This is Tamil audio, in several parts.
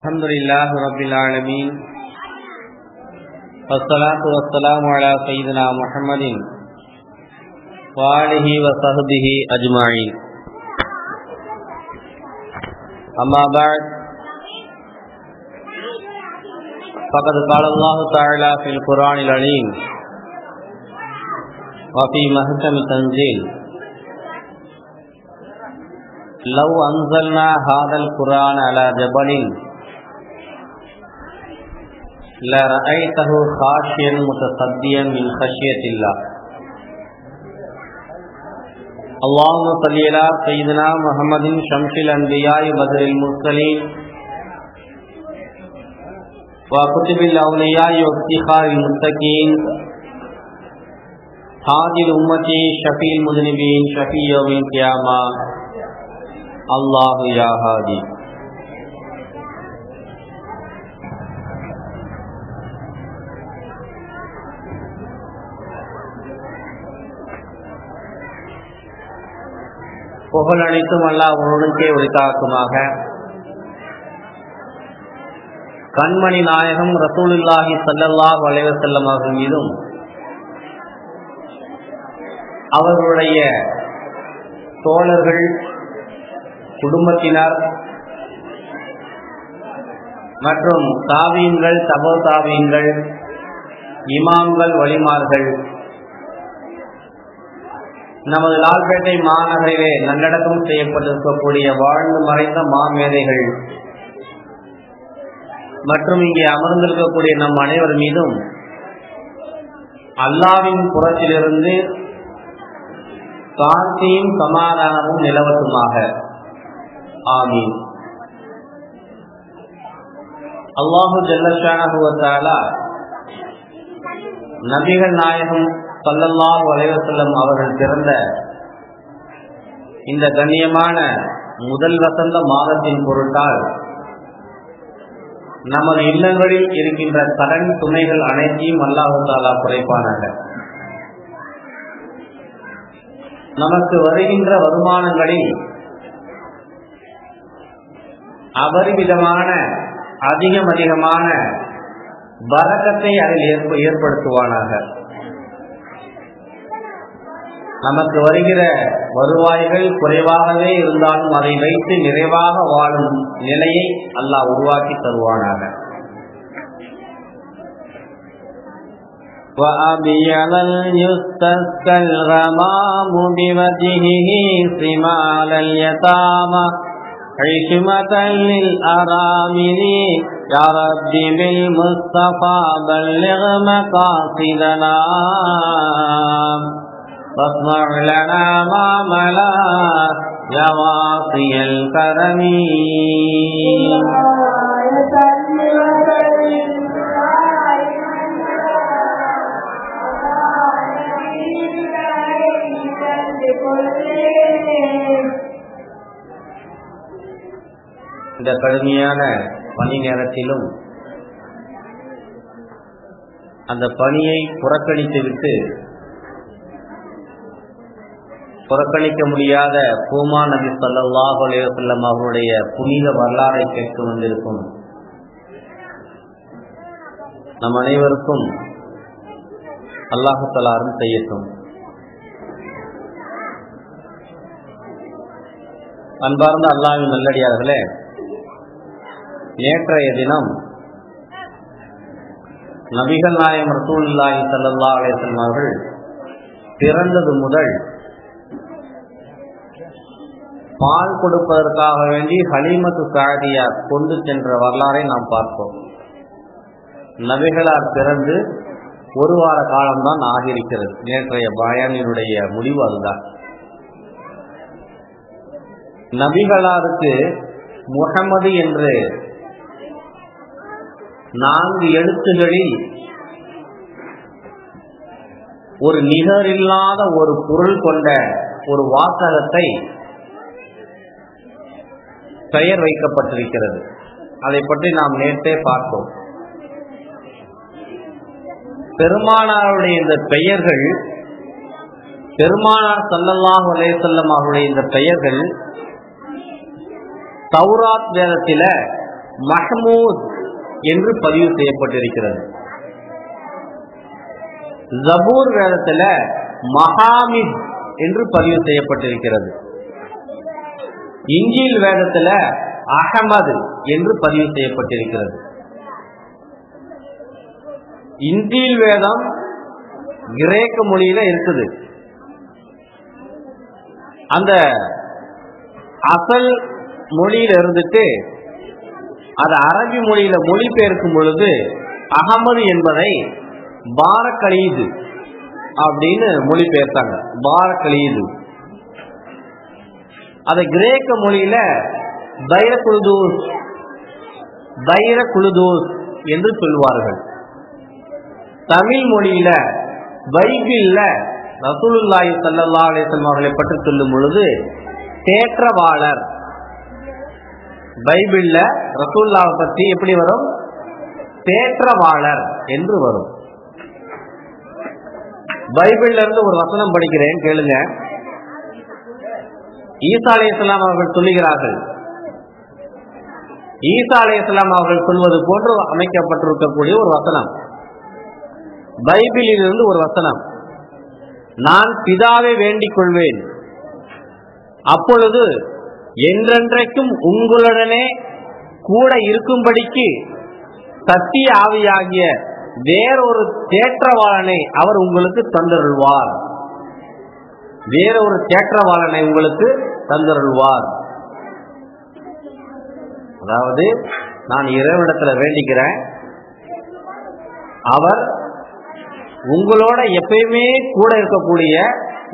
அல்ஹம்துலில்லாஹி ரப்பில் ஆலமீன் வஸ்ஸலாத்து வஸ்ஸலாமு அலா சய்யிதினா முஹம்மதின் வ ஆலிஹி வ ஸஹ்பிஹி அஜ்மஈன். அம்மா பஅத் ஃபகத் क़ால அல்லாஹு தஆலா ஃபில் குர்ஆனில் அலீம் வ ஃபீ மஹ்கமி தன்ஸீல் லவ் அன்ஸல்னா ஹாதல் குர்ஆன அலா ஜபலின் لرأيته خاشعا متصديا من خشية الله. اللهم صل على سيدنا محمد شمس الأنبياء بدر المرسلين وكتب الأولياء وافتخار المتقين هادي الأمة شفيع المذنبين شفيع يوم القيامة. الله يا هادي. புகழ் அனைத்தும் அல்லாஹ் ஒருவனுக்கே உரித்தாக்குமாக. கண்மணி நாயகம் ரசூலுல்லாஹி ஸல்லல்லாஹு அலைஹி வஸல்லம் அவர்கள் மீதும் அவர்களுடைய தோழர்கள், குடும்பத்தினர் மற்றும் தாபீன்கள், தபோ தாபீன்கள், இமாம்கள், வலிமார்கள், நமது லால்பேட்டை மாநகரிலே நல்லடக்கம் செய்யப்பட்டிருக்கக்கூடிய வாழ்ந்து மறைந்த மாமேதைகள் மற்றும் இங்கே அமர்ந்திருக்கக்கூடிய நம் அனைவர் மீதும் அல்லாஹ்வின் புறத்திலிருந்து சாந்தியும் சமாதானமும் நிலவட்டுமாக. ஆமீன். அல்லாஹு ஜல்லஷானஹு வ தஆலா நபிகள் நாயகம் ஸல்லல்லாஹு அலைஹி வஸல்லம் அவர்கள் பிறந்த இந்த கண்ணியமான முதல் வசந்த மாதத்தின் பொருட்டால் நமது இல்லங்களில் இருக்கின்ற கடன் துணைகள் அனைத்தையும் அல்லாஹ் தஆலா குறைப்பானாக. நமக்கு வருகின்ற வருமானங்களில் அபரிமிதமான அதிகமான பரக்கத்தை அதில் ஏற்படுத்துவானாக. நமக்கு வருகிற வருவாய்கள் குறைவாகவே இருந்தாலும் அதை வைத்து நிறைவாக வாழும் நிலையை அல்லாஹ் உருவாக்கி தருவானாக. وَأَبْيَضَ يُسْتَسْقَى الْغَمَامُ بِوَجْهِهِ ثِمَالَ الْيَتَامَى حِكْمَةً لِلْأَرَامِلِ يَا رَبِّ بِالْمُصْطَفَى بَلِّغْ مَقَاصِدَنَا واصنع لنا ما ملا يا واصي الكرم. இந்த கடுமையான பணி நேரத்திலும் அந்த பணியை புறக்கணித்துவிட்டு புறக்கணிக்க முடியாத பூமா நபி ஸல்லல்லாஹு அலைஹி வஸல்லம் அவருடைய புனித வரலாறை கேட்க வந்திருக்கும் நம் அனைவருக்கும் அல்லாஹ் தஆலா அருள் செய்யட்டும். அன்பார்ந்த அல்லாஹ்வின் நல்லடியார்களே, நேற்றைய தினம் நபிகள் நாயகம் ரசூலுல்லாஹி ஸல்லல்லாஹு அலைஹி வஸல்லம் அவர்கள் பிறந்தது முதல் பால் கொடுப்பதற்காக வேண்டி ஹலீமத்து சாதியா கொண்டு சென்ற வரலாறை நாம் பார்ப்போம். நபிகளார் பிறந்து ஒரு வார காலம்தான் ஆகியிருக்கிறது. நேற்றைய பயானினுடைய முடிவு அதுதான். நபிகளாருக்கு முஹம்மது என்று 4 எழுத்துகளில் ஒரு நிகரில்லாத ஒரு பொருள் கொண்ட ஒரு வாசகத்தை பெயர் வைக்கப்பட்டிருக்கிறது. அதை பற்றி நாம் நேற்றே பார்த்தோம். பெருமானாருடைய இந்த பெயர்கள், பெருமானார் ஸல்லல்லாஹு அலைஹி வஸல்லம் அவருடைய இந்த பெயர்கள் தௌராத் வேதத்தில மஹ்மூத் என்று பதிவு செய்யப்பட்டிருக்கிறது. ஜபூர் வேதத்துல மஹாமித் என்று பதிவு செய்யப்பட்டிருக்கிறது. இன்ஜீல் வேதத்துல அஹமது என்று பதிவு செய்யப்பட்டிருக்கிறது. இன்ஜீல் வேதம் கிரேக்க மொழியில இருக்குது. அந்த அசல் மொழியில இருந்துட்டு அது அரபி மொழியில மொழிபெயர்க்கும் பொழுது அகமது என்பதை பாரக்கலீது அப்படின்னு மொழிபெயர்த்தாங்க. பாரக்கலீது. அதை கிரேக்க மொழியில தைரகுலுதூஸ் என்று சொல்வார்கள். தமிழ் மொழியில பைபிள்ல ரசூலுல்லாஹி ஸல்லல்லாஹு அலைஹி வஸல்லம் அவர்களை பற்றி சொல்லும் பொழுது தேற்றவாளர். பைபிள்ல ரசூலுல்லாஹை பற்றி எப்படி வரும்? தேற்றவாளர் என்று வரும். பைபிள்ல இருந்து ஒரு வசனம் படிக்கிறேன், கேளுங்க. ஈசா அலைஹிஸ்ஸலாம் அவர்கள் சொல்லுகிறார்கள், ஈசா அலைஹிஸ்ஸலாம் அவர்கள் சொல்வது போன்று அமைக்கப்பட்டிருக்கக்கூடிய ஒரு வசனம், பைபிளில் இருந்து ஒரு வசனம். நான் பிதாவை வேண்டிக் கொள்வேன், அப்பொழுது என்றென்றைக்கும் உங்களுடனே கூட இருக்கும்படிக்கு சத்திய ஆவியாகிய வேறொரு தேற்றவாளனை அவர் உங்களுக்கு தந்தருள்வார். வேறொரு தேற்றவாளனை உங்களுக்கு தந்தருள்வார். அதாவது நான் இறைவனிடத்துல வேண்டிக்கிறேன், அவர் உங்களோட எப்பயுமே கூட இருக்கக்கூடிய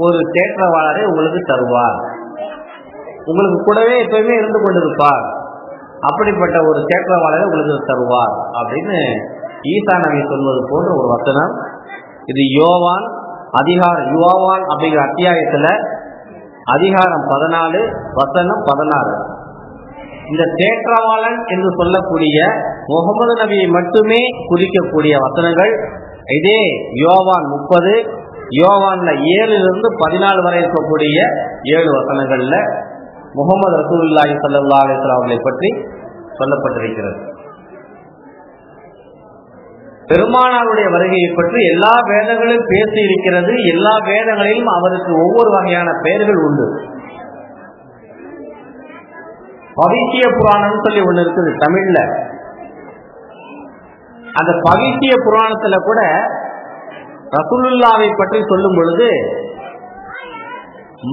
ஒரு தேற்றவாளரை உங்களுக்கு தருவார். உங்களுக்கு கூடவே எப்பயுமே இருந்து கொண்டிருப்பார். அப்படிப்பட்ட ஒரு தேற்றவாளரை உங்களுக்கு தருவார் அப்படின்னு ஈசா நபி சொல்வது போன்ற ஒரு வசனம். இது யோவான் அப்படிங்கிற அத்தியாயத்துல அதிகாரம் 14 வசனம் 16. இந்த தேற்றவாளன் என்று சொல்லக்கூடிய முகமது நபியை மட்டுமே குறிக்கக்கூடிய வசனங்கள் இதே யோவான் 30, யோவான்ல 7 - 14 வரை இருக்கக்கூடிய 7 வசனங்கள்ல முகமது ரசூலுல்லாஹி ஸல்லல்லாஹு அலைஹி வஸல்லம் அவர்களை பற்றி சொல்லப்பட்டிருக்கிறது. பெருமானாருடைய வருகையை பற்றி எல்லா வேதங்களிலும் பேசி இருக்கிறது. எல்லா வேதங்களிலும் அவருக்கு ஒவ்வொரு வகையான பெயர்கள் உண்டு. பவித்திய புராணம் சொல்லி ஒண்ணு இருக்குது தமிழ்ல. அந்த பவித்திய புராணத்துல கூட ரசூலுல்லாவை பற்றி சொல்லும் பொழுது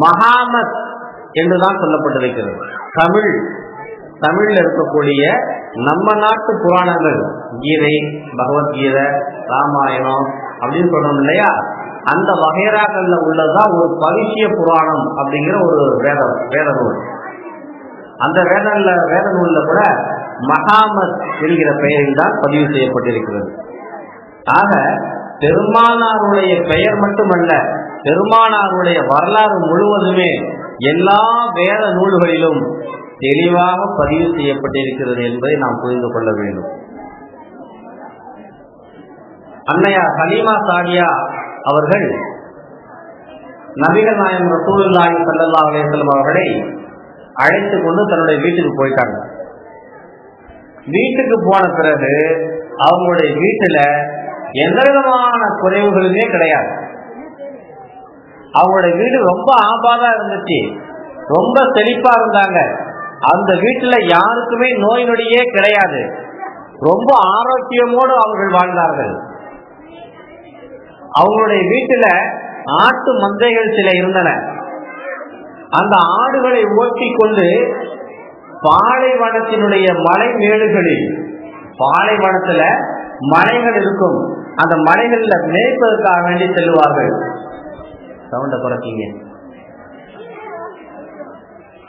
மஹாமத் என்றுதான் சொல்லப்பட்டிருக்கிறது. தமிழ்ல இருக்கக்கூடிய நம்ம நாட்டு புராணங்கள், கீதை, பகவத்கீதை, ராமாயணம் அப்படின்னு சொல்றோம் இல்லையா, அந்த வகைராக்கள்ல உள்ளதான் ஒரு பவித்திய புராணம் அப்படிங்கிற ஒரு வேத நூல். அந்த வேத நூல்ல கூட மஹாமத் என்கிற பெயரில் தான் பதிவு செய்யப்பட்டிருக்கிறது. ஆக பெருமானாருடைய பெயர் மட்டுமல்ல, பெருமானாருடைய வரலாறு முழுவதுமே எல்லா வேத நூல்களிலும் தெளிவாக பதிவு செய்யப்பட்டிருக்கிறது என்பதை நாம் புரிந்து கொள்ள வேண்டும். அன்னையார் ஹலீமா சாதியா அவர்கள் நபிகள் நாயகம் ரசூலுல்லாஹி ஸல்லல்லாஹு அலைஹி வஸல்லம் அவர்களை அழைத்து கொண்டு தன்னுடைய வீட்டுக்கு போயிட்டாங்க. வீட்டுக்கு போன பிறகு அவங்களுடைய வீட்டுல எந்த விதமான குறைவுகளுமே கிடையாது. அவங்களுடைய வீடு ரொம்ப ஆபாதா இருந்துச்சு, ரொம்ப செழிப்பா இருந்தாங்க. அந்த வீட்டுல யாருக்குமே நோய் நொடியே கிடையாது. ரொம்ப ஆரோக்கியமோடு அவர்கள் வாழ்ந்தார்கள். அவங்களுடைய வீட்டுல ஆட்டு மந்தைகள் சில இருந்தன. அந்த ஆடுகளை ஓட்டி கொண்டு பாலைவனத்தினுடைய மலை மேடுகளில், பாலைவனத்துல மலைகள் இருக்கும், அந்த மலைகள்ல மேய்ப்பதற்காக வேண்டி செல்லுவார்கள். சவுண்ட குறைக்கீங்க.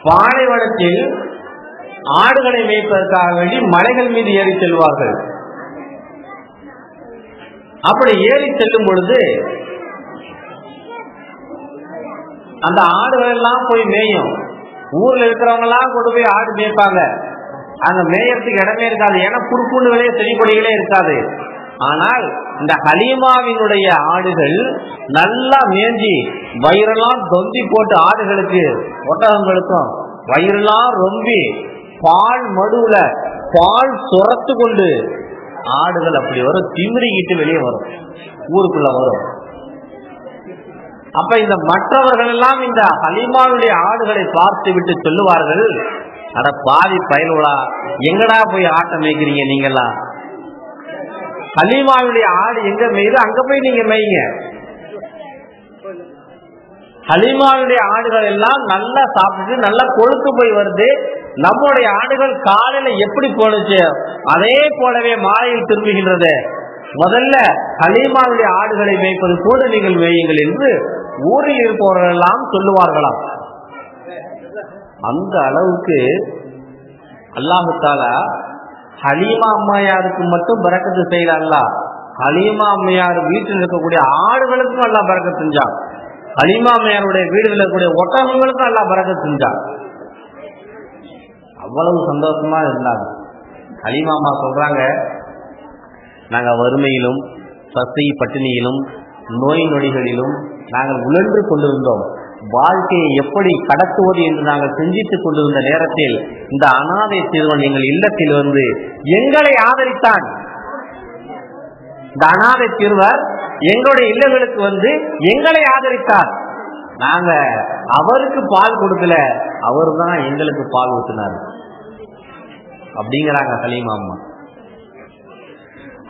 பாலைவனத்தில் ஆடுகளை மேய்ப்பதற்காக வேண்டி மலைகள் மீது ஏறி செல்வார்கள். அப்படி ஏறி செல்லும் பொழுது அந்த ஆடுகள் எல்லாம் போய் மேயும். ஊர்ல இருக்கிறவங்க எல்லாம் கொண்டு போய் ஆடு மேய்ப்பாங்க. அங்க மேயறதுக்கு இடமே இருக்காது, ஏன்னா புற்புண்ணுகளே செடிகொடிகளே இருக்காது. ஆனால் இந்த ஹலீமாவினுடைய ஆடுகள் நல்லா மேஞ்சி வயிறெல்லாம் தொந்தி போட்டு, ஆடுகளுக்கு ஒட்டகங்களுக்கும் வயிறெல்லாம் ரொம்பி பால் மடுவுல பால் சுரத்து கொண்டு ஆடுகள் அப்படி வரும், திமிரிக்கிட்டு வெளியே வரும், ஊருக்குள்ள வரும். அப்ப இந்த மற்றவர்கள் எல்லாம் இந்த ஹலீமாவுடைய ஆடுகளை பார்த்து விட்டு சொல்லுவார்கள், அட பாதி பயலுடா, எங்கடா போய் ஆட்டை மேய்க்கிறீங்க நீங்கெல்லாம்? ஹலீமாவுடைய ஆடு எங்க மேயுது அங்க போய் நீங்க மேய்ங்க. ஹலீமாவுடைய ஆடுகள் எல்லாம் நல்லா சாப்பிட்டு நல்லா கொழுத்து போய் வருது. நம்முடைய ஆடுகள் காலையில எப்படி போனுச்சு அதே போலவே மாலையில் திரும்புகின்றது. முதல்ல ஹலீமாவுடைய ஆடுகளை மேய்ப்பது கூட நீங்கள் மேயுங்கள் என்று ஊரில் இருப்பவர்கள் எல்லாம் சொல்லுவார்களாம். அந்த அளவுக்கு அல்லாஹ் தஆலா ஹலீமா அம்மையாருக்கு மட்டும் பரக்கத்து செய்யல, ஹலீமா அம்மையார் வீட்டில் இருக்கக்கூடிய ஆடுகளுக்கும் அல்லாஹ் பரக்கத்து செஞ்சான், ஹலீமா அம்மையாருடைய வீடுகளில் இருக்கக்கூடிய ஒட்டகங்களுக்கும் அல்லாஹ் பரக்கத்து செஞ்சான். அவ்வளவு சந்தோஷமா இருந்தாங்க. ஹலீமா அம்மா சொல்றாங்க, நாங்க வறுமையிலும் பசி பட்டினியிலும் நோய் நொடிகளிலும் நாங்கள் உழன்று கொண்டிருந்தோம். வாழ்க்கையை எப்படி கடத்துவது என்று நாங்கள் சிந்தித்துக் கொண்டிருந்த நேரத்தில் இந்த அனாதை சிறுவன் எங்கள் இல்லத்தில் வந்து எங்களை ஆதரித்தான். இந்த அனாதை சிறுவர் எங்களுடைய இல்லங்களுக்கு வந்து எங்களை ஆதரித்தார். நாங்க அவருக்கு பால் கொடுக்கல, அவர் தான் எங்களுக்கு பால் ஊற்றினார் அப்படிங்கிறாங்க ஹலீமா அம்மா.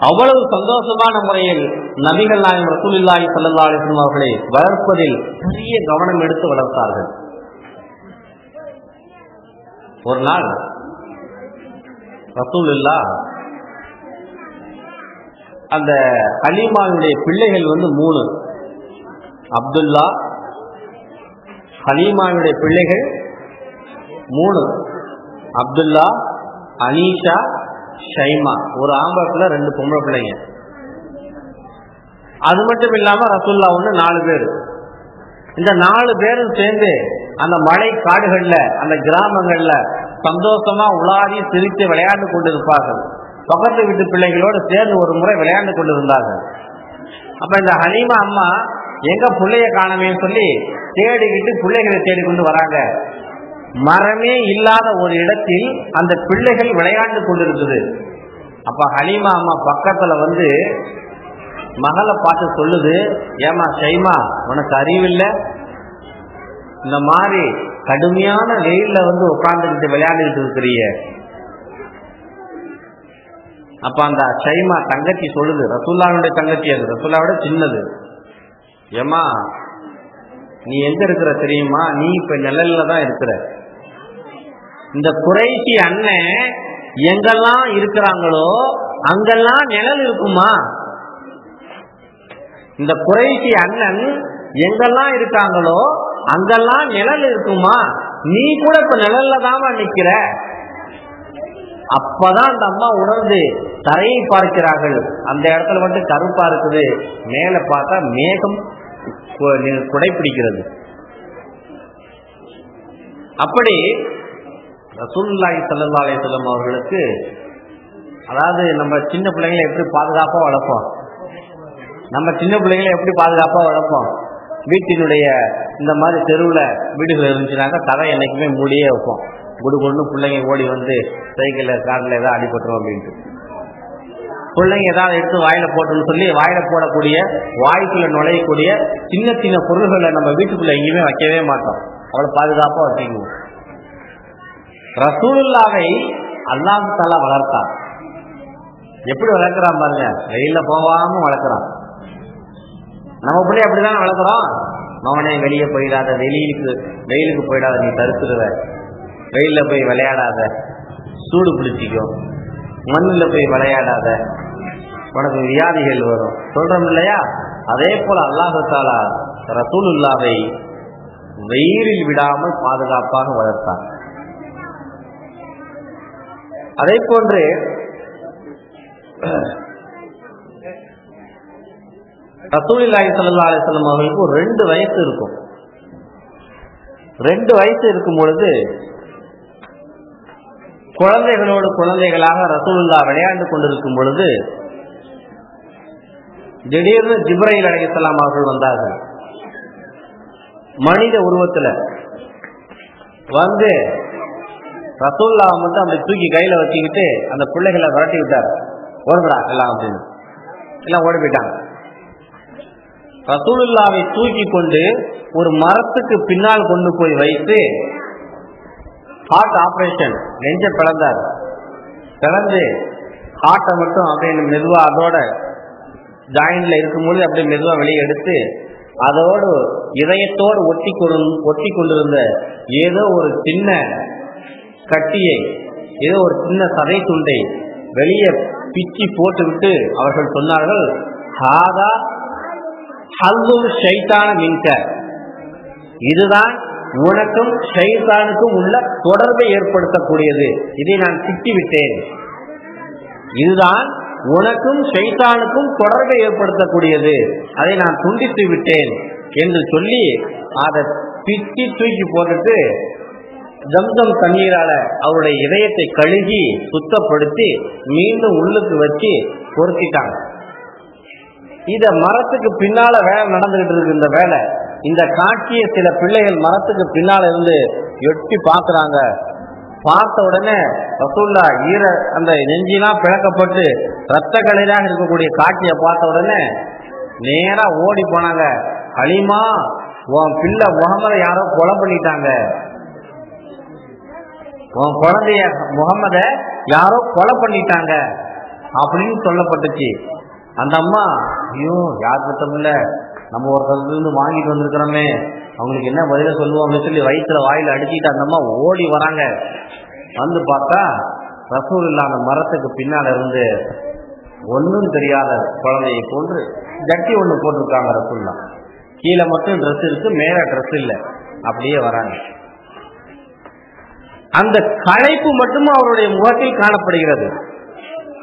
அவ்வளவு சந்தோஷமான முறையில் நபிகள் நாயகம் ரசூலுல்லாஹி ஸல்லல்லாஹு அலைஹி வஸல்லம் அவர்களை வளர்ப்பதில் பெரிய கவனம் எடுத்து வளர்த்தார்கள். ஒரு நாள் ரசூலுல்லாஹ் அந்த ஹலீமாவுடைய பிள்ளைகள் வந்து 3, அப்துல்லா, ஹலீமாவுடைய பிள்ளைகள் 3, அப்துல்லா, அனீஷா, ஷைமா. ஒரு ஆம்பளை பிள்ளை, 2 பொம்பளை பிள்ளைங்க. அது மட்டும் இல்லாம ரசூலுல்லாஹ் 4 பேர். இந்த 4 பேரும் சேர்ந்து அந்த மலை காடுகள்ல அந்த கிராமங்கள்ல சந்தோஷமா உலாவி சிரித்து விளையாண்டு கொண்டிருப்பார்கள். பக்கத்து வீட்டு பிள்ளைகளோடு சேர்ந்து ஒரு முறை விளையாண்டு கொண்டிருந்தார்கள். அப்ப இந்த ஹலீமா அம்மா எங்க பிள்ளைய காணமே சொல்லி தேடிக்கிட்டு பிள்ளைகளை தேடிக்கொண்டு வராங்க. மரமே இல்லாத ஒரு இடத்தில் அந்த பிள்ளைகள் விளையாண்டு கொண்டிருக்குது. அப்ப ஹலீமா அம்மா பக்கத்துல வந்து மகளை பார்த்து சொல்லுது, ஏமா ஷைமா, உனக்கு அறிவில்லை? இந்த மாதிரி கடுமையான வெயில்ல வந்து உட்கார்ந்துக்கிட்டு விளையாண்டுக்கிட்டு இருக்கிறீங்க. அப்ப அந்த ஷைமா தங்கச்சி சொல்லுது, ரசூலுல்லாஹ்வுடைய தங்கச்சி, அது ரசூலுல்லாஹ்வோட சின்னது, ஏமா நீ எங்க இருக்கிற தெரியுமா? நீ இப்ப நிழல்ல தான் இருக்கிற. இந்த குறைஷி அண்ணன் எங்கெல்லாம் இருக்கிறாங்களோ அங்கெல்லாம் நிழல் இருக்குமா? இந்த குறைஷி அண்ணன் எங்கெல்லாம் இருக்காங்களோ அங்கெல்லாம் நிழல் இருக்குமா? நீ கூட இப்ப நிழல்ல தாமா நிக்கிற. அப்பதான் அந்த அம்மா உணர்ந்து தரையை பார்க்கிறார்கள். அந்த இடத்துல மட்டும் கருப்பா இருக்குது, மேல பார்த்தா மேகம் குடைப்பிடிக்கிறது. அப்படி ரசூலுல்லாஹி ஸல்லல்லாஹு அலைஹி வஸல்லம் அவர்களுக்கு, அதாவது நம்ம சின்ன பிள்ளைங்களை எப்படி பாதுகாப்பா வளர்ப்போம், நம்ம சின்ன பிள்ளைங்களை எப்படி பாதுகாப்பா வளர்ப்போம், வீட்டினுடைய இந்த மாதிரி தெருவில் வீடுகள் இருந்துச்சுனாக்கா கதை என்னைக்குமே மூடியே வைப்போம். குடுகுடுன்னு பிள்ளைங்க ஓடி வந்து சைக்கிளில் காரில் ஏதாவது அடிபட்டுரும் அப்படின்ட்டு. பிள்ளைங்க ஏதாவது எடுத்து வாயில போட்டுன்னு சொல்லி வாயில போடக்கூடிய வாய்க்குள்ள நுழையக்கூடிய சின்ன சின்ன பொருள்களை நம்ம வீட்டுக்குள்ள எங்கேயுமே வைக்கவே மாட்டோம். அவ்வளோ பாதுகாப்பாக வச்சுக்குவோம். ரசூலுல்லாவை அல்லாஹ் தஆலா வளர்த்தான். எப்படி வளர்க்கிறான் பாருங்க, வெயில போகாம வளர்க்கிறான். நம்ம பிள்ளை அப்படிதான் வளர்க்குறோம். மவனே வெளியே போயிடாத, வெயிலுக்கு போயிடாத, நீ தடுத்துடுவ, வெயில போய் விளையாடாத, சூடு பிடிச்சிக்கும், மண்ணில் போய் விளையாடாத, உனக்கு வியாதிகள் வரும் சொல்றோம் இல்லையா? அதே போல அல்லாஹ் தஆலா ரசூலுல்லாவை வெயிலில் விடாமல் பாதுகாப்பாக வளர்த்தான். அதே போன்று ரசூலுல்லாஹி ஸல்லல்லாஹு அலைஹி வஸல்லம் அவர்களுக்கு ஒரு 2 வயசு இருக்கும். 2 வயசு இருக்கும் பொழுது குழந்தைகளோடு குழந்தைகளாக ரசூலுல்லாஹ் விளையாண்டு கொண்டிருக்கும் பொழுது திடீர்னு ஜிப்ரீல் அலைஹிஸ்ஸலாம் அவர்கள் வந்தார்கள். மனித உருவத்துல வந்து ரசூலுல்லாஹ் மட்டும் அப்படி தூக்கி கையில வச்சுக்கிட்டு அந்த பிள்ளைகளை விரட்டி விட்டார். ஓடுங்கடா எல்லாம் அப்படின்னு, எல்லாம் ஓடி போயிட்டாங்க. ரசூலுல்லாவை தூக்கி கொண்டு ஒரு மரத்துக்கு பின்னால் கொண்டு போய் வைத்து ஹார்ட் ஆபரேஷன், நெஞ்ச பிளந்தார். பிளந்து ஹார்ட்டை மட்டும் அப்படின்னு மெதுவா அதோட ஜாயின்ல இருக்கும்போது அப்படியே மெதுவா வெளியே எடுத்து அதோடு இதயத்தோடு ஒட்டி கொண்டிருந்த ஏதோ ஒரு சின்ன கட்டியை, ஏதோ ஒரு சின்ன சதை துண்டை வெளியே பிச்சி போட்டுவிட்டு அவர்கள் சொன்னார்கள், ஹாதா ஹல்லுல் ஷைத்தான மின்க, இதுதான் உனக்கும் ஷைத்தானுக்கும் உள்ள தொடர்பை ஏற்படுத்தக்கூடியது, இதை நான் திட்டிவிட்டேன். இதுதான் உனக்கும் ஷைத்தானுக்கும் தொடர்பை ஏற்படுத்தக்கூடியது, அதை நான் துண்டித்து விட்டேன் என்று சொல்லி அதை பிச்சி தூக்கி போட்டுட்டு ஜம்சம் தண்ணீரால அவருடைய இதயத்தை கழுகி சுத்தப்படுத்தி மீண்டும் உள்ளுக்கு வச்சு பொருத்திட்டாங்க. இத மரத்துக்கு பின்னால வேலை நடந்துகிட்டு இருக்கு. இந்த வேலை, இந்த காட்சியை சில பிள்ளைகள் மரத்துக்கு பின்னால இருந்து எட்டி பாக்குறாங்க. பார்த்த உடனே ரசூலுல்லாஹ் அந்த நெஞ்சிலாம் பிளக்கப்பட்டு ரத்த கலையாக இருக்கக்கூடிய காட்சியை பார்த்த உடனே நேரா ஓடி போனாங்க. ஹலீமா, உன் பிள்ளை முகமதை யாரோ கொலை பண்ணிட்டாங்க, உன் குழந்தைய முகமத யாரோ கொலை பண்ணிட்டாங்க அப்படின்னு சொல்லப்பட்டுச்சு. அந்த அம்மா, ஐயோ யார் பத்தமில்ல, நம்ம ஒரு இருந்து வாங்கிட்டு வந்திருக்கிறோமே, அவங்களுக்கு என்ன பதில சொல்லுவோம் அப்படின்னு சொல்லி வயிற்றுல வாயில அடிச்சுட்டு அந்த அம்மா ஓடி வராங்க. வந்து பார்த்தா ரசூலுல்லாஹ் அந்த மரத்துக்கு பின்னால இருந்து ஒன்றும் தெரியாத குழந்தையை போன்று ஜட்டி ஒண்ணு போட்டிருக்காங்க. ரசூலுல்லாஹ் கீழே மட்டும் ட்ரெஸ் இருக்கு, மேல ட்ரெஸ் இல்லை, அப்படியே வராங்க. அந்த களைப்பு மட்டும் அவருடைய முகத்தில் காணப்படுகிறது.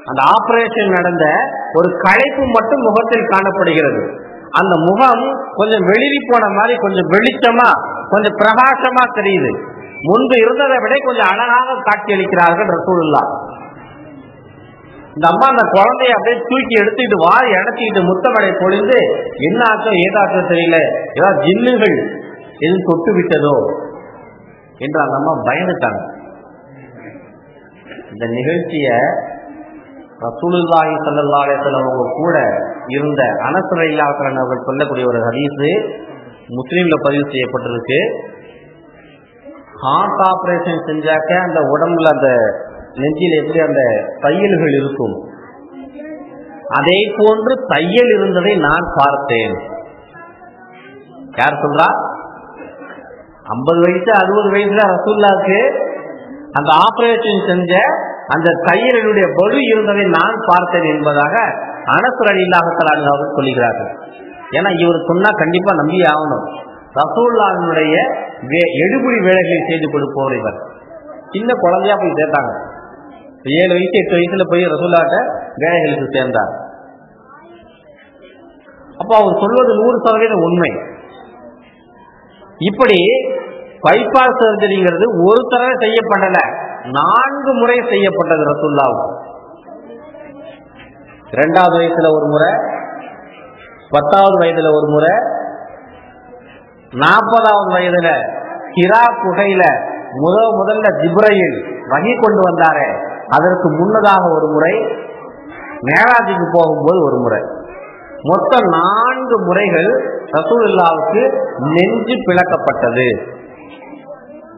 அந்த ஆபரேஷன் நடந்த ஒரு களைப்பு மட்டும் முகத்தில் காணப்படுகிறது. அந்த முகம் கொஞ்சம் வெளிரி போன மாதிரி, கொஞ்சம் வெளிச்சமா, கொஞ்சம் பிரகாசமா தெரியுது. முன்பு இருந்ததை விட கொஞ்சம் அழகாக காட்சியளிக்கிறார்கள் ரசூலுல்லாஹ். இந்த அம்மா அந்த குழந்தைய அப்படியே தூக்கி எடுத்துக்கிட்டு வாரி அடைச்சிக்கிட்டு முத்தமடை பொழிந்து, என்ன ஆச்சோ ஏதாச்சோ தெரியல, ஏதாவது ஜின்னுகள் எதுவும் தொட்டு விட்டதோ என்று அந்த அம்மா பயந்துட்டாங்க. இந்த நிகழ்ச்சிய ரசூலுல்லாஹி ஸல்லல்லாஹு அலைஹி வஸல்லம் அவங்க கூட இருந்த அனஸ் ரலியல்லாஹு அன்ஹு அவர்கள் சொல்லக்கூடிய ஒரு ஹதீஸ் முஸ்லிம்ல பதிவு செய்யப்பட்டிருக்கு. ஹார்ட் ஆபரேஷன் செஞ்சாக்க அந்த உடம்புல அந்த நெஞ்சில் எப்படி அந்த தையல்கள் இருக்கும், அதே போன்று தையல் இருந்ததை நான் பார்த்தேன். யார் சொல்றா? 50 வயசு 60 வயசுல ரசூலுல்லாஹ்க்கு அந்த ஆபரேஷன் செஞ்ச அந்த தையலுடைய பலு இருந்ததை நான் பார்த்தேன் என்பதாக அனஸ் ரலியல்லாஹு தஆலா அவர்கள் சொல்லுகிறார்கள். ஏன்னா இவர் சொன்னா கண்டிப்பா நம்பி ஆகணும். ரசூலுல்லாஹ்வுடைய எடுபுடி வேலைகளை செய்து கொடுப்பவர் இவர். சின்ன குழந்தையா போய் சேர்த்தாங்க. 7 வயசு 8 வயசுல போய் ரசூலுல்லாஹ்ட்ட வேலைகளுக்கு சேர்ந்தார். அப்ப அவர் சொல்வது 100% உண்மை. இப்படி பைபாஸ் சர்ஜரிங்கிறது ஒரு தடவை செய்யப்படல, 4 முறை செய்யப்பட்டது ரசூலுல்லாஹ். 2வது வயசுல ஒரு முறை, 10வது வயதுல ஒரு முறை, 40வது வயதுல ஹிரா குகையில முதல்ல ஜிப்ரீல் வஹி கொண்டு வந்தாரே அதற்கு முன்னதாக ஒரு முறை, மேராஜுக்கு போகும்போது ஒரு முறை, மொத்தம் 4 முறைகள் ரசூலுல்லாஹ்வுக்கு நெஞ்சு பிளக்கப்பட்டது,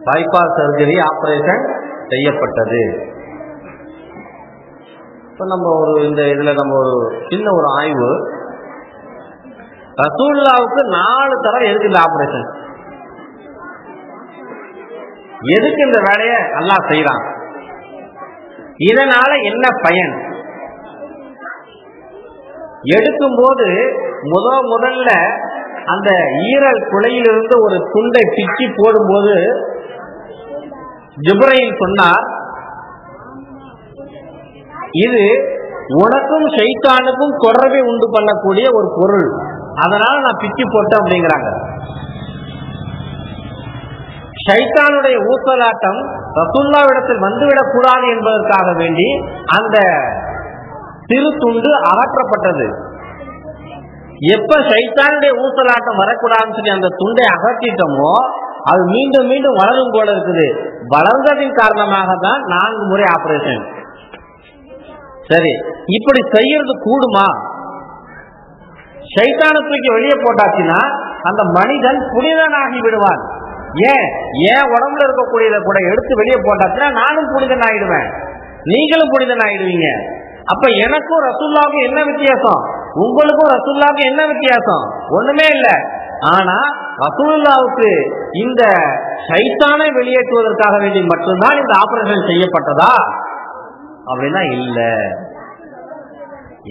பைபாஸ் சர்ஜரி ஆபரேஷன் செய்யப்பட்டது. இப்ப நம்ம இந்த இதுல நம்ம ஒரு சின்ன ஒரு ஆய்வு, ரசூலுல்லாஹ்வுக்கு 4 தடவை எதுக்கு இந்த ஆபரேஷன், எதுக்கு இந்த வேலையை அல்லாஹ் செய்யறான், இதனால என்ன பயன்? எடுக்கும் போது முதல்ல அந்த ஈரல் குலையிலிருந்து ஒரு துண்டை பிச்சு போடும்போது ஜிப்ரீல் சொன்னார், இது உனக்கும் ஷைத்தானுக்கும் தொடர்பை உண்டு பண்ணக்கூடிய ஒரு பொருள், அதனால நான் பிச்சு போட்டேன் அப்படிங்கிறாங்க. ஷைத்தானுடைய ஊசலாட்டம் ரசூலுல்லாஹ்விடத்தில் வந்துவிடக் கூடாது என்பதற்காக வேண்டி அந்த சிறு துண்டு அகற்றப்பட்டது. எப்ப ஷைத்தானுடைய ஊசலாட்டம் வரக்கூடாதுன்னு சொல்லி அந்த துண்டை அகற்றிட்டோமோ அது மீண்டும் மீண்டும் வளரும் போல இருக்குது. வளர்ந்ததின் காரணமாக தான் 4 முறை ஆபரேஷன். சரி, இப்படி செய்யறது கூடுமா? சைத்தானை தூக்கி வெளியே போட்டாச்சுன்னா அந்த மனிதன் புனிதனாகி விடுவான். ஏன் உடம்புல இருக்கக்கூடியதை கூட எடுத்து வெளியே போட்டாச்சுன்னா நானும் புனிதன் ஆயிடுவேன், நீங்களும் புனிதன் ஆயிடுவீங்க. அப்ப எனக்கும் ரசூலுல்லாஹ்வுக்கும் என்ன வித்தியாசம்? உங்களுக்கும் ரசூலுல்லாஹ்வுக்கும் என்ன வித்தியாசம்? ஒண்ணுமே இல்ல. ஆனா ரசூலுல்லாஹ்வுக்கு இந்த சைத்தானை வெளியேற்றுவதற்காக வேண்டி மட்டும்தான் இந்த ஆபரேஷன் செய்யப்பட்டதா அப்படின்னா இல்ல.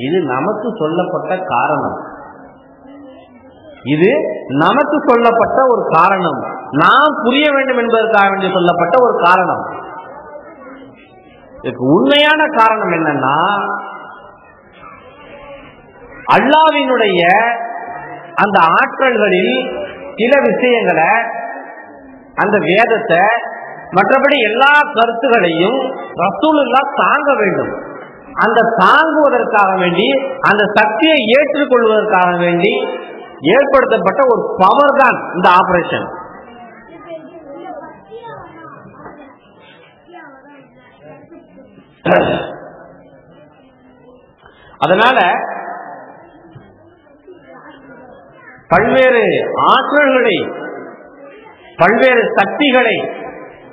இது நமக்கு சொல்லப்பட்ட காரணம். இது நமக்கு சொல்லப்பட்ட ஒரு காரணம், நாம் புரிய வேண்டும் என்பதற்காக வேண்டி சொல்லப்பட்ட ஒரு காரணம். இதுக்கு உண்மையான காரணம் என்னன்னா, அல்லாஹ்வினுடைய அந்த ஆற்றல்களில் சில விஷயங்களை, அந்த வேதத்தை, மற்றபடி எல்லா கருத்துகளையும் ரசூலுல்லாஹ் தாங்க வேண்டும். அந்த தாங்குவதற்காக வேண்டி, அந்த சக்தியை ஏற்றுக்கொள்வதற்காக வேண்டி ஏற்படுத்தப்பட்ட ஒரு பவர் தான் இந்த ஆபரேஷன். அதனால பல்வேறு ஆற்றல்களை, பல்வேறு சக்திகளை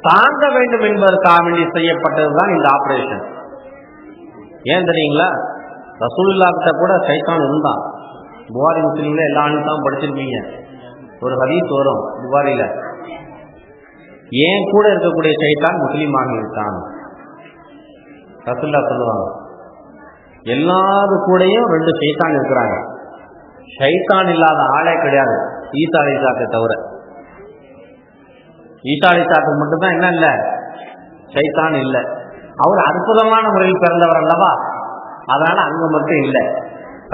தாங்க வேண்டும் என்பதற்காக வேண்டி செய்யப்பட்டதுதான் இந்த ஆபரேஷன். ஏன் தெரியுங்களா? ரசூலுல்லாஹ் கிட்ட கூட சைத்தான் இருந்தான். புகாரி முஸ்லிம்ல எல்லா ஆளும் படிச்சிருப்பீங்க. ஒரு ஹதீஸ் வரும் புகாரில, ஏன் கூட இருக்கக்கூடிய சைத்தான் முஸ்லீம் ஆகிவிட்டான். ரசூலுல்லாஹ் சொல்லுவாங்க, எல்லாரு கூடயும் 2 சைத்தான் இருக்கிறாங்க. சைத்தான் இல்லாத ஆளே கிடையாது ஈசா அலைஹிஸ்ஸலாத்தை தவிர. ஈசா அலைஹிஸ்ஸலாத்துக்கு மட்டும்தான் என்ன இல்ல, சைத்தான் இல்ல. அவர் அற்புதமான முறையில் பிறந்தவர் அல்லவா, அதனால அங்க மட்டும் இல்லை.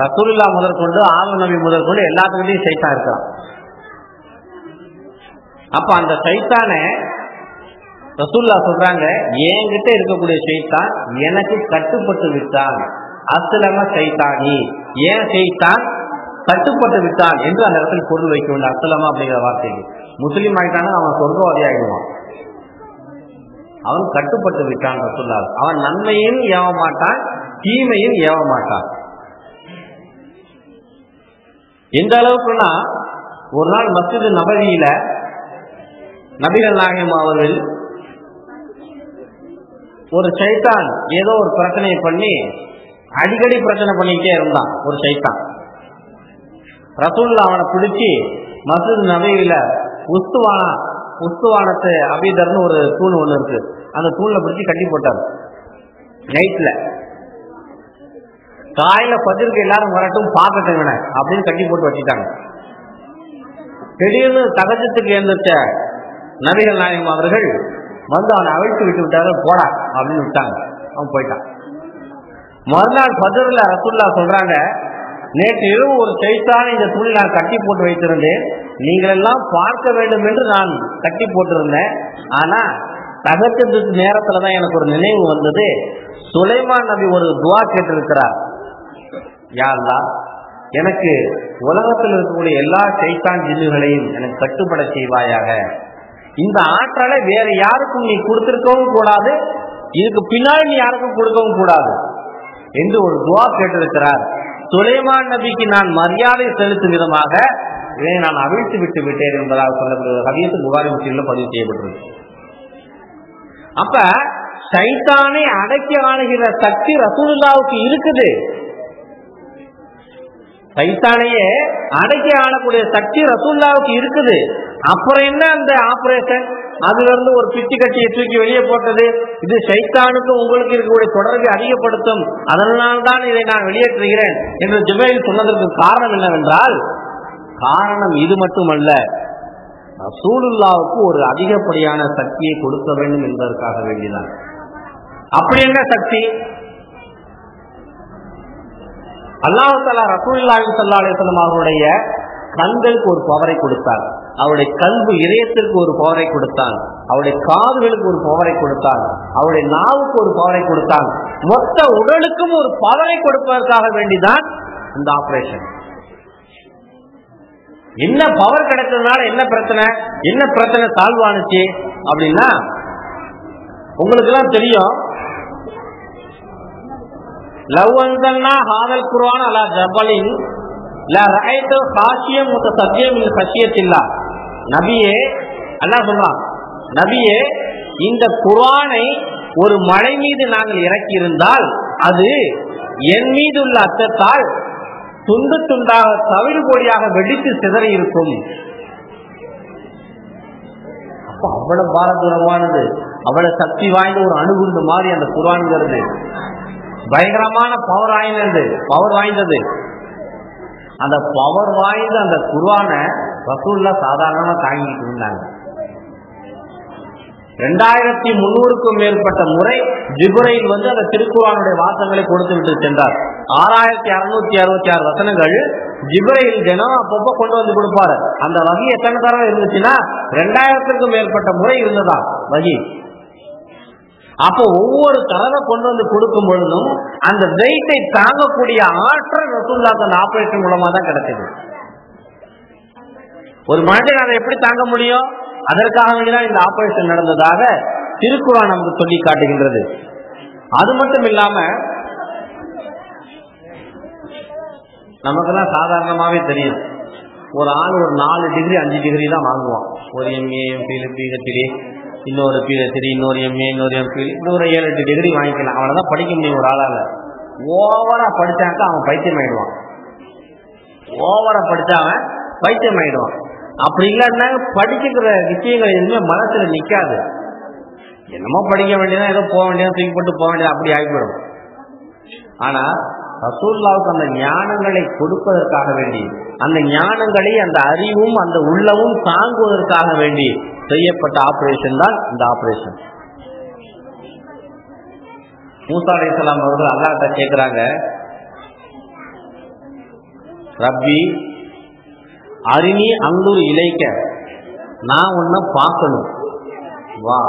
ரசூலுல்லாஹ் முதற்கொண்டு, ஆதம் நபி முதற்கொண்டு எல்லாத்துக்கிட்டையும் சைத்தான் இருக்கிறான். அப்ப அந்த சைத்தானை ரசூலுல்லாஹ் சொல்றாங்க, என்கிட்ட இருக்கக்கூடிய சைத்தான் எனக்கு கட்டுப்பட்டு விட்டான். அஸ்லம சைத்தானி, ஏன் சைத்தான் கட்டுப்பட்டு விட்டான் என்று அந்த இடத்துல பொருள் வைக்க வேண்டும். அஸ்லமா அப்படிங்கிற வார்த்தைக்கு முஸ்லீம் ஆயிட்டான அவன் சொர்க்கவாதி ஆகிடுவான். அவன் கட்டுப்பட்டு விட்டான் ரசூலுல்லாஹ். அவன் நன்மையும் ஏவ மாட்டான், தீமையும் ஏவ மாட்டான். எந்த அளவுக்குன்னா, ஒரு நாள் மஸ்ஜித் நபவியில நபிகள் நாயகம் அவர்கள் ஒரு சைத்தான் ஏதோ ஒரு பிரச்சனையை பண்ணி அடிக்கடி பிரச்சனை பண்ணிக்கிட்டே இருந்தான். ஒரு சைத்தான் ரசூலுல்லாஹ் அவனை பிடிச்சி மஸ்ஜித் நபவியில உஸ்துவானத்து அபீதர்னு ஒரு தூண் ஒண்ணு இருக்கு, அந்த தூண்ல பிடிச்சி கட்டி போட்டார். நைட்ல காலையில பஜ்ருக்கு எல்லாரும் வரட்டும் பார்க்கட்டுங்க அப்படின்னு கட்டி போட்டு வச்சுட்டாங்க. திடீர்னு தகஜத்துக்கு எழுந்திருச்ச நபிகள் நாயகம் அவர்கள் வந்து அவனை அவிழ்த்து விட்டு விட்டாரு. போடா அப்படின்னு விட்டாங்க. அவன் போயிட்டான். மறுநாள் பஜ்ர்ல ரசூலுல்லாஹ் சொல்றாங்க, நேற்று இரவு ஒரு சைத்தான் இந்த தூணில் நான் கட்டி போட்டு வைத்திருந்தேன், நீங்கள் எல்லாம் பார்க்க வேண்டும் என்று நான் கட்டி போட்டிருந்தேன். ஆனா தகஜத்துக்கு நேரத்துலதான் எனக்கு ஒரு நினைவு வந்தது, சுலைமான் நபி ஒரு துவா கேட்டிருக்கிறார், யா அல்லாஹ் எனக்கு உலகத்தில் இருக்கக்கூடிய எல்லா சைத்தான் ஜின்னுகளையும் எனக்கு கட்டுப்பட செய்வாயாக. இந்த ஆற்றலை வேற யாருக்கும் நீ கொடுத்திருக்கவும் கூடாது, இதுக்கு பின்னாடி நீ யாருக்கும் கொடுக்கவும் கூடாது என்று ஒரு துவா கேட்டிருக்கிறார். சுலைமான் நபிக்கு நான் மரியாதை செலுத்தும் விதமாக இதை நான் அவிழ்த்து விட்டு விட்டேன் என்பதாக சொல்லப்படுகிற ஹதீஸ் புகாரி முஸ்லிம்ல பதிவு செய்யப்பட்டிருக்கு. அப்ப சைத்தானை அடக்கி ஆளுகிற சக்தி ரசூலுல்லாஹ்வுக்கு இருக்குது. சைத்தானையே அடக்கி ஆளக்கூடிய சக்தி ரசூலுல்லாஹ்வுக்கு இருக்குது. அப்புறம் என்ன அந்த ஆபரேஷன்? அதுல இருந்து ஒரு பிச்சு கட்டியை தூக்கி வெளியே போட்டது, இது சைத்தானுக்கு உங்களுக்கு இருக்கக்கூடிய தொடர்பை அதிகப்படுத்தும், அதனால்தான் இதை நான் வெளியேற்றுகிறேன் என்று ஜுபைர் சொன்னதற்கு காரணம் என்னவென்றால், காரணம் இது மட்டுமல்ல, ரசூலுல்லாஹ்வுக்கு ஒரு அதிகப்படியான சக்தியை கொடுக்க வேண்டும் என்பதற்காக வேண்டிதான். அப்படி என்ன சக்தி? அல்லாஹ் தஆலா ரசூலுல்லாஹி ஸல்லல்லாஹு அலைஹி வஸல்லம் அவருடைய கண்களுக்கு ஒரு பவரை கொடுத்தார், அவருடைய கல்பு இதயத்திற்கு ஒரு பவரை கொடுத்தான், அவருடைய காதுகளுக்கு ஒரு பவரை கொடுத்தான், அவருடைய நாவுக்கு ஒரு பவரை கொடுத்தான், மொத்த உடலுக்கும் ஒரு பவரை கொடுப்பதற்காக வேண்டிதான் இந்த ஆபரேஷன். என்ன பவர் கிடைச்சதுனால என்ன பிரச்சனை சால்வ் ஆனுச்சு அப்படின்னா, உங்களுக்கு எல்லாம் தெரியும், லவ் அன்ஸல்னா ஹாதல் குர்ஆன் அலா ஜபலின் லா ரஅய்து காஷியம் முத்தசத்தியம் மின் கஷியத்தில்லாஹ். நபியே, அல்லாஹ் சொல்றான், நபியே, இந்த குர்ஆனை ஒரு மலை மீது நாங்கள் இறக்கி இருந்தால் அது என் மீது உள்ள அச்சத்தால் துண்டு துண்டாக தவிடு கோடியாக வெடித்து சிதறி இருக்கும். அப்ப அவ்வளவு பாரதூரமானது, அவ்வளவு சக்தி வாய்ந்த ஒரு அணுகுண்டு மாதிரி அந்த குர்ஆன்ங்கிறது பயங்கரமான பவர் வாய்ந்தது. அந்த பவர் வாய்ந்த அந்த குர்ஆனை ரசூலுல்லாஹ் சாதாரணமா தாங்கிட்டு இருந்தாங்க. 2300க்கும் மேற்பட்ட முறை ஜிப்ரீல் வந்து அந்த திருக்குர்ஆனுடைய வாசகங்களை கொடுத்து விட்டு சென்றார். 6666 வசனங்கள் ஜிப்ரீல் தினம் அப்பப்போ கொண்டு வந்து கொடுப்பாரு. அந்த வகை எத்தனை தடவை இருந்துச்சுன்னா 2000க்கும் மேற்பட்ட முறை இருந்ததா வகை. அப்போ ஒவ்வொரு தடவை கொண்டு வந்து கொடுக்கும் பொழுதும் அந்த வெயிட்டை தாங்கக்கூடிய ஆற்றல் ரசூலுல்லாஹ் அந்த ஆபரேஷன் மூலமா தான் கிடைச்சது. ஒரு மனிதன் அதை எப்படி தாங்க முடியும்? அதற்காக வேண்டிதான் இந்த ஆபரேஷன் நடந்ததாக திருக்குர்ஆன் நமக்கு சொல்லி காட்டுகின்றது. அது மட்டும் இல்லாம நமக்குதான் சாதாரணமாவே தெரியும், ஒரு ஆள் ஒரு 4 டிகிரி 5 டிகிரி தான் வாங்குவான். ஒரு MA MPhil PhD, இன்னொரு PhD, இன்னொரு MA, இன்னொரு MPhil, இப்படி ஒரு 7-8 டிகிரி வாங்கிக்கலாம். அவனதான் படிக்க முடியும் ஒரு ஆளால. ஓவரா படிச்சாக்க அவன் பைத்தியம் ஆயிடுவான். அப்படி இல்லைன்னா படிக்கிற விஷயங்கள் எதுவுமே மனசுல நிக்காது. என்னமோ படிக்க வேண்டியதான், ஏதோ போக வேண்டியதான், தூக்கி போட்டு போக வேண்டியது, அப்படி ஆகிவிடும். ஆனா ரசூலுல்லாஹ்வுக்கு அந்த ஞானங்களை கொடுப்பதற்காக வேண்டி, அந்த ஞானங்களை, அந்த அறிவும் அந்த உள்ளமும் தாங்குவதற்காக வேண்டி செய்யப்பட்ட ஆபரேஷன் தான் இந்த ஆபரேஷன். மூசா அலைஹிஸ்ஸலாம் அவர்கள் அல்லாஹ்ட்ட கேட்கிறாங்க, ரப்பி அரிணி அங்குரு இலைக்க, நான் உன்னை பார்க்கணும், வா.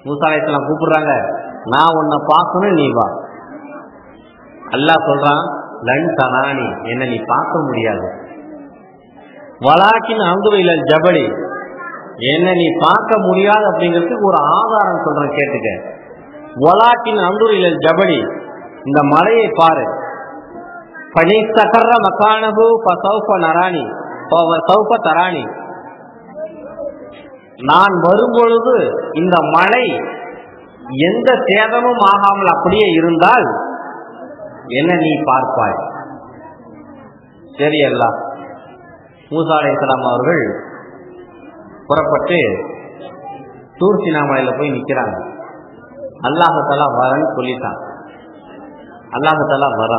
மூசா அலைஹிஸ்ஸலாம் கூப்பிடுறாங்க, நான் உன்னை பார்க்கணும், நீ வா. அல்லாஹ் சொல்றான், லன் தனானி, என்ன நீ பார்க்க முடியாது. வலாக்கின் அங்குரு இலல் ஜபலி, என்ன நீ பார்க்க முடியாது அப்படிங்கிறதுக்கு ஒரு ஆதாரம் சொல்றேன், கேட்டுக்க. வலாக்கின் அங்குரு இலல் ஜபலி, இந்த மலையை பாரு. தராணி, நான் வரும்பொழுது இந்த மலை எந்த சேதமும் ஆகாமல் அப்படியே இருந்தால் என்ன நீ பார்ப்பாய். சரி அல்லாஹ். மூசா அலைஹிஸ்ஸலாம் அவர்கள் புறப்பட்டு தூர் சீனா மலையில போய் நிக்கிறாங்க. அல்லாஹ் தஆலா வரன்னு சொல்லிட்டான். அல்லாஹ் தஆலா வர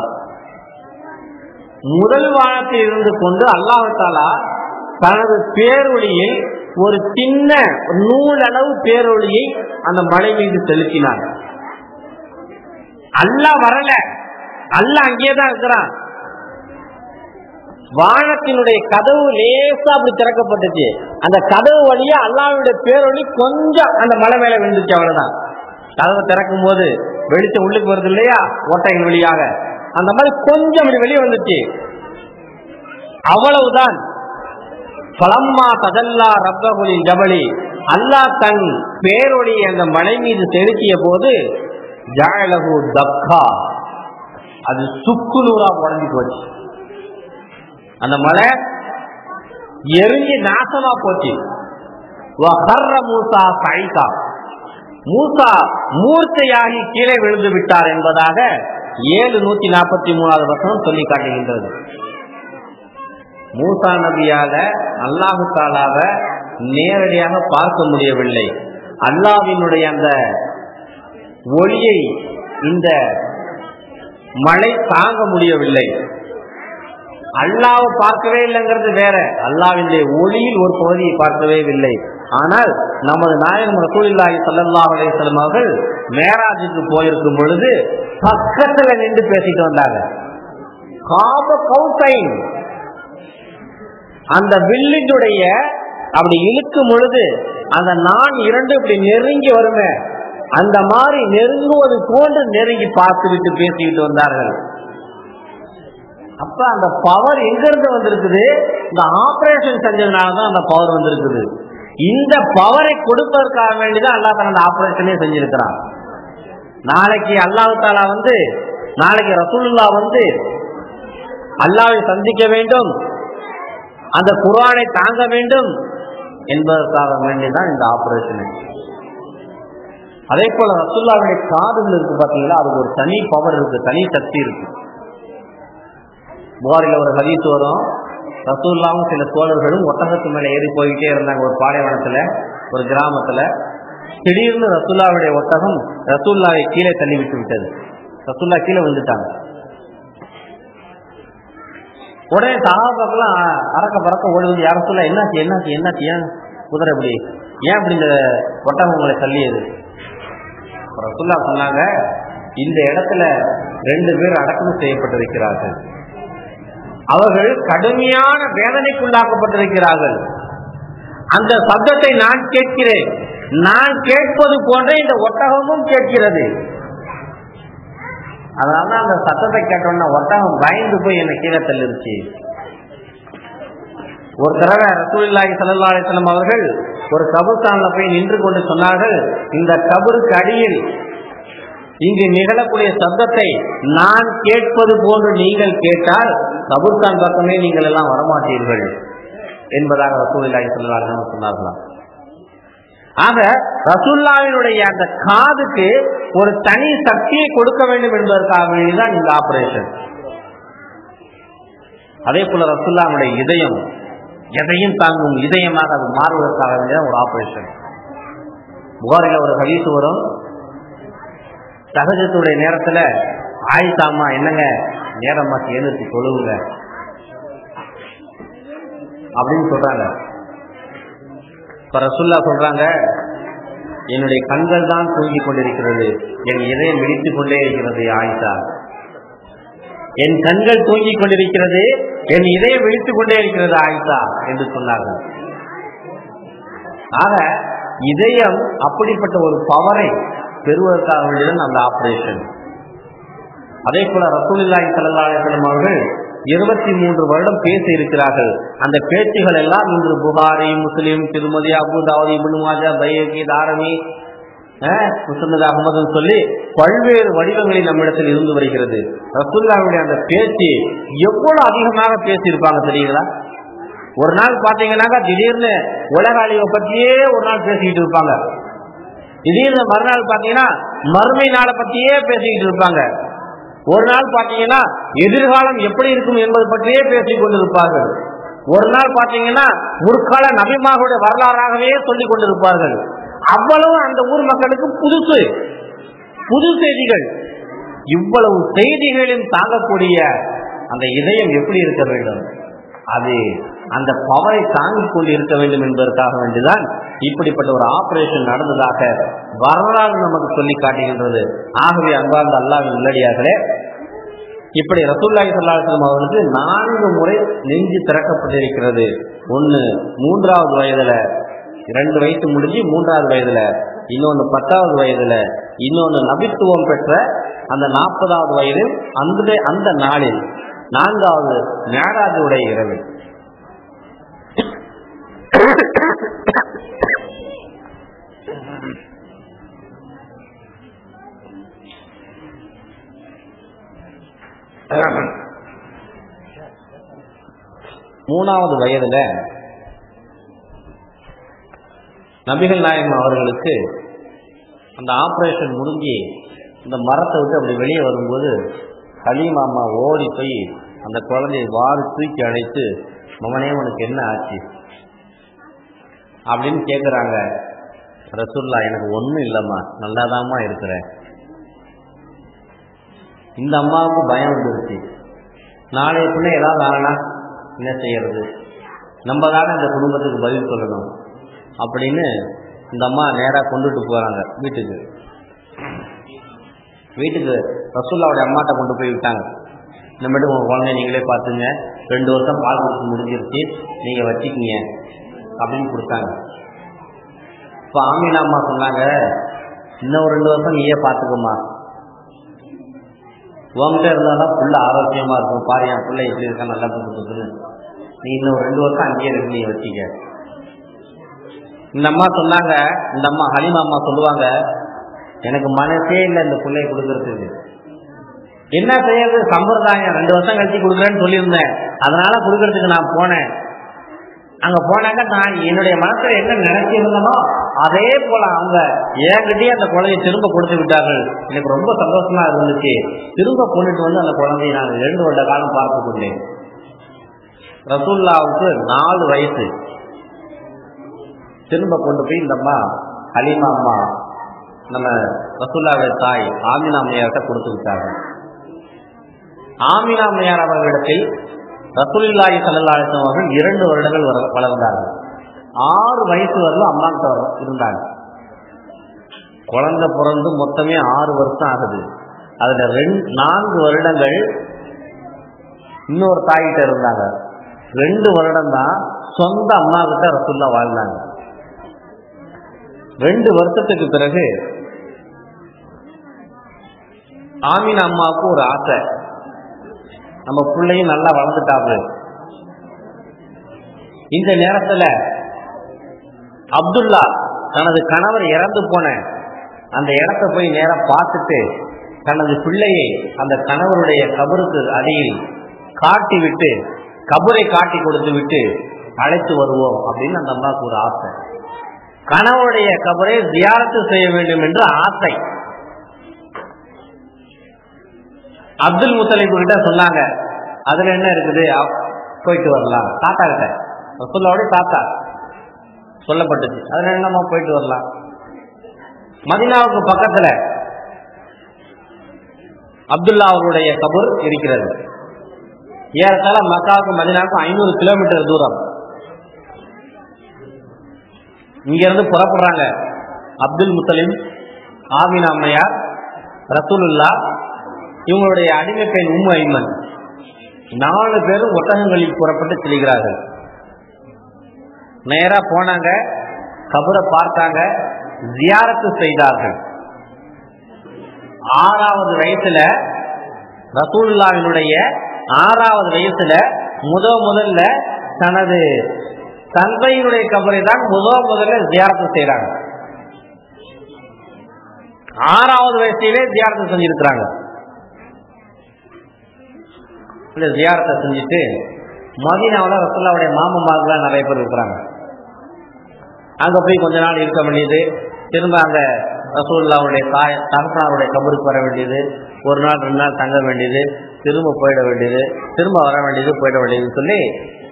முதல் வானத்தில் இருந்து கொண்டு அல்லாஹ் தஆலா தனது பேரொளியில் ஒரு சின்ன நூலளவு பேரொளியை அந்த மலை மீது செலுத்தினார். அல்லாஹ் வரல, அல்லாஹ் அங்கேதான் இருக்கிறான். வானத்தினுடைய கதவு லேசா அப்படி திறக்கப்பட்டுச்சு. அந்த கதவு வழியா அல்லாஹ்வுடைய பேரொளி கொஞ்சம் அந்த மலை மேல விழுந்துச்சு, அவ்வளவுதான். கதவை திறக்கும் போது வெளிச்சம் உள்ளுக்கு வருது இல்லையா, ஓட்டைகள் வழியாக, அந்த மாதிரி கொஞ்சம் வெளியே வந்துச்சு, அவ்வளவுதான். பலம்மா தஜல்லா ரப்பகுலில் ஜபலி, அல்லாஹ் தன் பேரொளி அந்த மலை மீது செலுத்திய போது ஜஅலஹு தக்கா, அது சுக்கு நூறா உடஞ்சி போச்சு. அந்த மலை எரிஞ்சு நாசமா போச்சு. வஹர்ர மூசா சைகா, மூசா மூர்ச்சையாகி கீழே விழுந்து விட்டார் என்பதாக 743வது வசனம் சொல்லி காட்டுகின்றது. மூசா நபியால அல்லாஹு தஆலாவை நேரடியாக பார்க்க முடியவில்லை. அல்லாஹ்வினுடைய அந்த ஒளியை இந்த மழை தாங்க முடியவில்லை. அல்லாஹ்வை பார்க்கவே இல்லைங்கிறது வேற, அல்லாஹ்வினுடைய ஒளியில் ஒரு பகுதியை பார்க்கவே இல்லை. ஆனால் நமது நாயகம் ரசூலுல்லாஹி ஸல்லல்லாஹு அலைஹி வஸல்லம் அவர்கள் மேராஜுக்கு போயிருக்கும் பொழுது பக்கத்துல நின்று பேசிட்டு வந்தாங்க. காப கௌசைன், அந்த வில்லினுடைய அப்படி இழுக்கும் பொழுது அந்த நான் இரண்டு இப்படி நெருங்கி வருமே, அந்த மாதிரி நெருங்குவது போன்று நெருங்கி பார்த்து விட்டு பேசிக்கிட்டு வந்தார்கள். அப்ப அந்த பவர் எங்க இருந்து வந்திருக்குது? இந்த ஆபரேஷன் செஞ்சதுனாலதான் அந்த பவர் வந்திருக்குது. இந்த பவரை கொடுப்பதற்காக வேண்டிதான் அல்லாஹ் தஆலா அந்த ஆபரேஷனே செஞ்சிருக்கிறான். நாளைக்கு அல்லாஹ் தஆலா நாளைக்கு ரசூலுல்லாஹ் அல்லாஹ்வை சந்திக்க வேண்டும், அந்த குர்ஆனை தாங்க வேண்டும் என்பதற்காக வேண்டிதான் இந்த ஆபரேஷன். அதே போல ரசூலுல்லாஹ்வுடைய காதுகள் இருக்கு பாத்தீங்களா, அதுக்கு ஒரு தனி பவர் இருக்கு, தனி சக்தி இருக்கு. புகாரில ஒரு ஹதீஸ் வரும், ரசூலுல்லாஹ்வும் சில தோழர்களும் ஒட்டகத்து மேல ஏறி போயிட்டே இருந்தாங்க. ஒரு பாலைவனத்துல, ஒரு கிராமத்துல. திடீர்னு ரசூலுல்லாஹ்வுடைய ஒட்டகம் ரசூலுல்லாஹ்வை கீழே தள்ளி விட்டு விட்டது. ரசூலுல்லாஹ் கீழே விழுந்துட்டாங்க. உடனே சஹாபாக்கெல்லாம் அறக்க பறக்க ஓடி வந்து, யார் ரசூலுல்லாஹ் என்னாச்சு என்னாச்சு என்னாச்சு, ஏன் குதிரை இப்படி, ஏன் இப்படி இந்த ஒட்டகம் உங்களை தள்ளியது? ரசூலுல்லாஹ் சொன்னாங்க, இந்த இடத்துல 2 பேர் அடக்கம் செய்யப்பட்டிருக்கிறார்கள், அவர்கள் கடுமையான வேதனைக்குள்ளாக்கப்பட்டிருக்கிறார்கள். அந்த சப்தத்தை நான் கேட்கிறேன், நான் கேட்பது போன்ற இந்த ஒட்டகமும் கேட்கிறது. அதனால அந்த சத்தத்தை கேட்டோம்னா ஒட்டகம் பயந்து போய் என்னை கீழே தள்ளிருச்சு. ஒரு தடவை ரசூலுல்லாஹி ஸல்லல்லாஹு அலைஹி வஸல்லம் அவர்கள் ஒரு கபர்ஸ்தான்ல போய் நின்று கொண்டு சொன்னார்கள், இந்த கபருக்கு அடியில் இங்கு நிகழக்கூடிய சப்தத்தை நான் கேட்பது போன்று நீங்கள் கேட்டால் கபர்ஸ்தான் பக்கமே நீங்கள் எல்லாம் வரமாட்டீர்கள் என்பதாக ரசூலுல்லாஹி ஸல்லல்லாஹு அலைஹி வஸல்லம் சொன்னார்களாம். ஆக ரசூலுல்லாஹ்வினுடைய அந்த காதுக்கு ஒரு தனி சக்தியை கொடுக்க வேண்டும் என்பதற்காக வேண்டிதான் இந்த ஆபரேஷன். அதே போல ரசூலுல்லாஹ்வுடைய இதயம் எதையும் தாங்கும் இதயமாக அது மாறுவதற்காக வேண்டியதான் ஒரு ஆபரேஷன். புகாரில ஒரு ஹதீஸ் வரும், தஹஜ்ஜுடைய நேரத்துல ஆயிஷா அம்மா, என்னங்க நேரமாக்கி எழுந்து தொழுவுங்க அப்படின்னு சொல்றாங்க. இப்ப ரசூலுல்லாஹ் சொல்றாங்க, என்னுடைய கண்கள் தான் தூங்கிக் கொண்டிருக்கிறது, என் இதயம் விழித்துக் கொண்டே இருக்கிறது ஆயிஷா. என் கண்கள் தூங்கிக் கொண்டிருக்கிறது, என் இதயம் விழித்துக் கொண்டே இருக்கிறது ஆயிஷா என்று சொன்னார்கள். ஆக இதயம் அப்படிப்பட்ட ஒரு பவரை பெறுவதற்காக வேண்டியதான் அந்த ஆபரேஷன். அதே போல ரசூலுல்லாஹி ஸல்லல்லாஹு அலைஹி வஸல்லம் அவர்கள் 23 வருடம் பேசி இருக்கிறார்கள். அந்த பேச்சுகள் எல்லாம் இன்று புகாரி, முஸ்லிம், திருமதி, அபூ தாவூத், இப்னு மாஜா, பைஹகி, தாரமி, முஸ்னத் அஹ்மது சொல்லி பல்வேறு வடிவங்களில் நம்மிடத்தில் இருந்து வருகிறது. ரசூலுல்லாஹ்வுடைய அந்த பேச்சு எவ்வளவு அதிகமாக பேசியிருப்பாங்க தெரியுங்களா? ஒரு நாள் பாத்தீங்கன்னாக்கா திடீர்னு உலக அழிவை பற்றியே ஒரு நாள் பேசிக்கிட்டு இருப்பாங்க. திடீர்னு மறுநாள் பாத்தீங்கன்னா மறுமை நாளை பற்றியே பேசிக்கிட்டு இருப்பாங்க. ஒரு நாள் பாத்தீங்கன்னா எதிர்காலம் எப்படி இருக்கும் என்பது பற்றியே பேசிக் கொண்டிருப்பார்கள். ஒரு நாள் பாத்தீங்கன்னா முற்கால நபிமார்களுடைய வரலாறாகவே சொல்லிக் கொண்டிருப்பார்கள். அவ்வளவு அந்த ஊர் மக்களுக்கு புது செய்திகள். இவ்வளவு செய்திகளையும் தாங்கக்கூடிய அந்த இதயம் எப்படி இருக்க வேண்டும், அது அந்த பவரை தாங்கிக் கொண்டு இருக்க வேண்டும் என்பதற்காக வேண்டிதான் இப்படிப்பட்ட ஒரு ஆபரேஷன் நடந்ததாக வரலாறு நமக்கு சொல்லி காட்டுகின்றது. ஆகவே அன்பார்ந்த அல்லாஹ்வின் நல்லடியார்களே, இப்படி ரசூலுல்லாஹி ஸல்லல்லாஹு அலைஹி வஸல்லம் அவர்களுக்கு 4 முறை நெஞ்சு திறக்கப்பட்டிருக்கிறது. ஒன்று 3வது வயதுல, 2 வயசு முடிஞ்சு 3வது வயதுல, இன்னொன்று 10வது வயதுல, இன்னொன்று நபித்துவம் பெற்ற அந்த 40வது வயதில் அந்த நாளில் 4வது மிஅராஜுடைய இரவில். மூணாவது வயதுல நபிகள் நாயகம் அவர்களுக்கு அந்த ஆபரேஷன் முடிஞ்சு இந்த மரத்தை விட்டு அப்படி வெளியே வரும்போது ஹலீமா அம்மா ஓடி போய் அந்த குழந்தையை வாரி தூக்கி அழைத்து, மகனே உனக்கு என்ன ஆச்சு அப்படின்னு கேட்குறாங்க. ரசூலுல்லாஹ், எனக்கு ஒன்றும் இல்லைம்மா, நல்லாதாம்மா இருக்கிறேன். இந்த அம்மாவுக்கு பயம் வந்துருச்சு. நாளைய பிள்ளை ஏதாவது ஆனா என்ன செய்யறது, நம்ம தானே இந்த குடும்பத்துக்கு பதில் சொல்லணும் அப்படின்னு இந்த அம்மா நேராக கொண்டுட்டு போகிறாங்க வீட்டுக்கு. ரசூலுல்லாஹ்வுடைய அம்மாட்ட கொண்டு போய் விட்டாங்க. இந்த மாதிரி உங்கள் குழந்தைய நீங்களே பார்த்துங்க, 2 வருஷம் பால் கொடுத்து முடிஞ்சிருச்சு, நீங்கள் வச்சுக்கிங்க அப்படின்னு கொடுத்தாங்க. இப்போ ஆமீனா அம்மா சொன்னாங்க, இன்னும் ஒரு 2 வருஷம் நீயே பார்த்துக்கோமா உங்ககிட்ட இருந்தாதான் புள்ள ஆரோக்கியமா இருக்கும், பாரு என் பிள்ளை எப்படி இருக்கா நல்லா புதுன்னு, நீ இன்னும் 2 வருஷம் அங்கேயே இருக்கு, நீ வச்சிக்க. இந்த அம்மா சொன்னாங்க, இந்த அம்மா ஹலிமா அம்மா சொல்லுவாங்க, எனக்கு மனசே இல்லை இந்த பிள்ளையை கொடுக்கறதுக்கு. என்ன செய்யறது, சம்பிரதாயம் 2 வருஷம் கழிச்சு கொடுக்குறேன்னு சொல்லியிருந்தேன், அதனால கொடுக்கறதுக்கு நான் போனேன். அங்க போனாக்க நான் என்னுடைய மனசுல என்ன நினைச்சிருந்தனோ அதே போல அவங்க என்கிட்டயே அந்த குழந்தையை திரும்ப கொடுத்து விட்டார்கள். எனக்கு ரொம்ப சந்தோஷமா இருந்துச்சு. திரும்ப கொண்டுட்டு வந்து அந்த குழந்தையை நான் 2 வருட காலம் பார்த்து கொண்டேன். ரசூலுல்லாவுக்கு 4 வயசு. திரும்ப கொண்டு போய் இந்த அம்மா ஹலீமா அம்மா நம்ம ரசூலுல்லாவுடைய தாய் ஆமினா அம்மையார்கிட்ட கொடுத்து விட்டாங்க. ஆமினா அம்மையார் அவர்களிடத்தில் ரசூலுல்லாஹி ஸல்லல்லாஹு அலைஹி வஸல்லம் அவர்கள் 2 வருடங்கள் வளர்ந்தார்கள். 6 வயசு வரலும் அம்மா கிட்ட இருந்தாங்க. குழந்தை பிறந்து மொத்தமே 6 வருஷம் ஆகுது. அதுல 4 வருடங்கள் இன்னொரு தாய்கிட்ட இருந்தாங்க. 2 வருடம் தான் சொந்த அம்மா கிட்ட ரசூலுல்லா வாழ்ந்தாங்க. 2 வருஷத்துக்கு பிறகு ஆமினா அம்மாவுக்கு ஒரு ஆசை, நம்ம பிள்ளையும் நல்லா வளர்ந்துட்டாரு. இந்த நேரத்துல அப்துல்லா தனது கணவர் இறந்து போன அந்த இடத்தை போய் நேரம் பார்த்துட்டு தனது பிள்ளையை அந்த கணவருடைய கபருக்கு அடியில் காட்டி விட்டு, கபரை காட்டி கொடுத்து விட்டு அழைத்து வருவோம் அப்படின்னு அந்த அம்மாவுக்கு ஒரு ஆசை. கணவருடைய கபரை ஜியாரத்து செய்ய வேண்டும் என்று ஆசை. அப்துல் முத்தலிப் கிட்ட சொன்னாங்க, அதுல என்ன இருக்குது, போயிட்டு வரலாம். தாத்தா கிட்ட ரசூலுல்லாஹ்வுடைய தாத்தா சொல்லப்பட்டுச்சு, அதுல என்னமா போயிட்டு வரலாம். மதீனாவுக்கு பக்கத்துல அப்துல்லா அவருடைய கபர் இருக்கிறது. ஏறத்தாழ மக்காவுக்கு மதீனாவுக்கும் 500 கிலோமீட்டர் தூரம். இங்க இருந்து புறப்படுறாங்க அப்துல் முத்தலிப், ஆமினா அம்மையார், ரசூலுல்லாஹ், இவங்களுடைய அடிமை பெண் உம்மு ஐமன், 4 பேரும் ஒட்டகங்களில் புறப்பட்டு செல்கிறார்கள். நேரா போனாங்க, கபரை பார்த்தாங்க, ஜியாரத்து செய்தார்கள். 6வது வயசுல ரசூலுல்லாஹ்வினுடைய 6வது வயசுல முதல்ல தனது தந்தையினுடைய கபரை தான் முதல்ல ஜியாரத்து செய்யறாங்க. 6வது வயசுலயே ஜியாரத்து செஞ்சிருக்கிறாங்க. இந்த ஜியாரத்தை செஞ்சுட்டு மதீனாவுல ரசூலுல்லாஹ்வுடைய மாமன்மார்கள் நிறைய பேர் இருக்கிறாங்க. அங்க போய் கொஞ்ச நாள் இருக்க வேண்டியது, திரும்ப அங்க ரசூலுல்லாஹ்வுடைய தகப்பனாருடைய கபருக்கு வர வேண்டியது, 1 நாள் 2 நாள் தங்க வேண்டியது, திரும்ப போயிட வேண்டியது, திரும்ப வர வேண்டியது, போயிட வேண்டியதுன்னு சொல்லி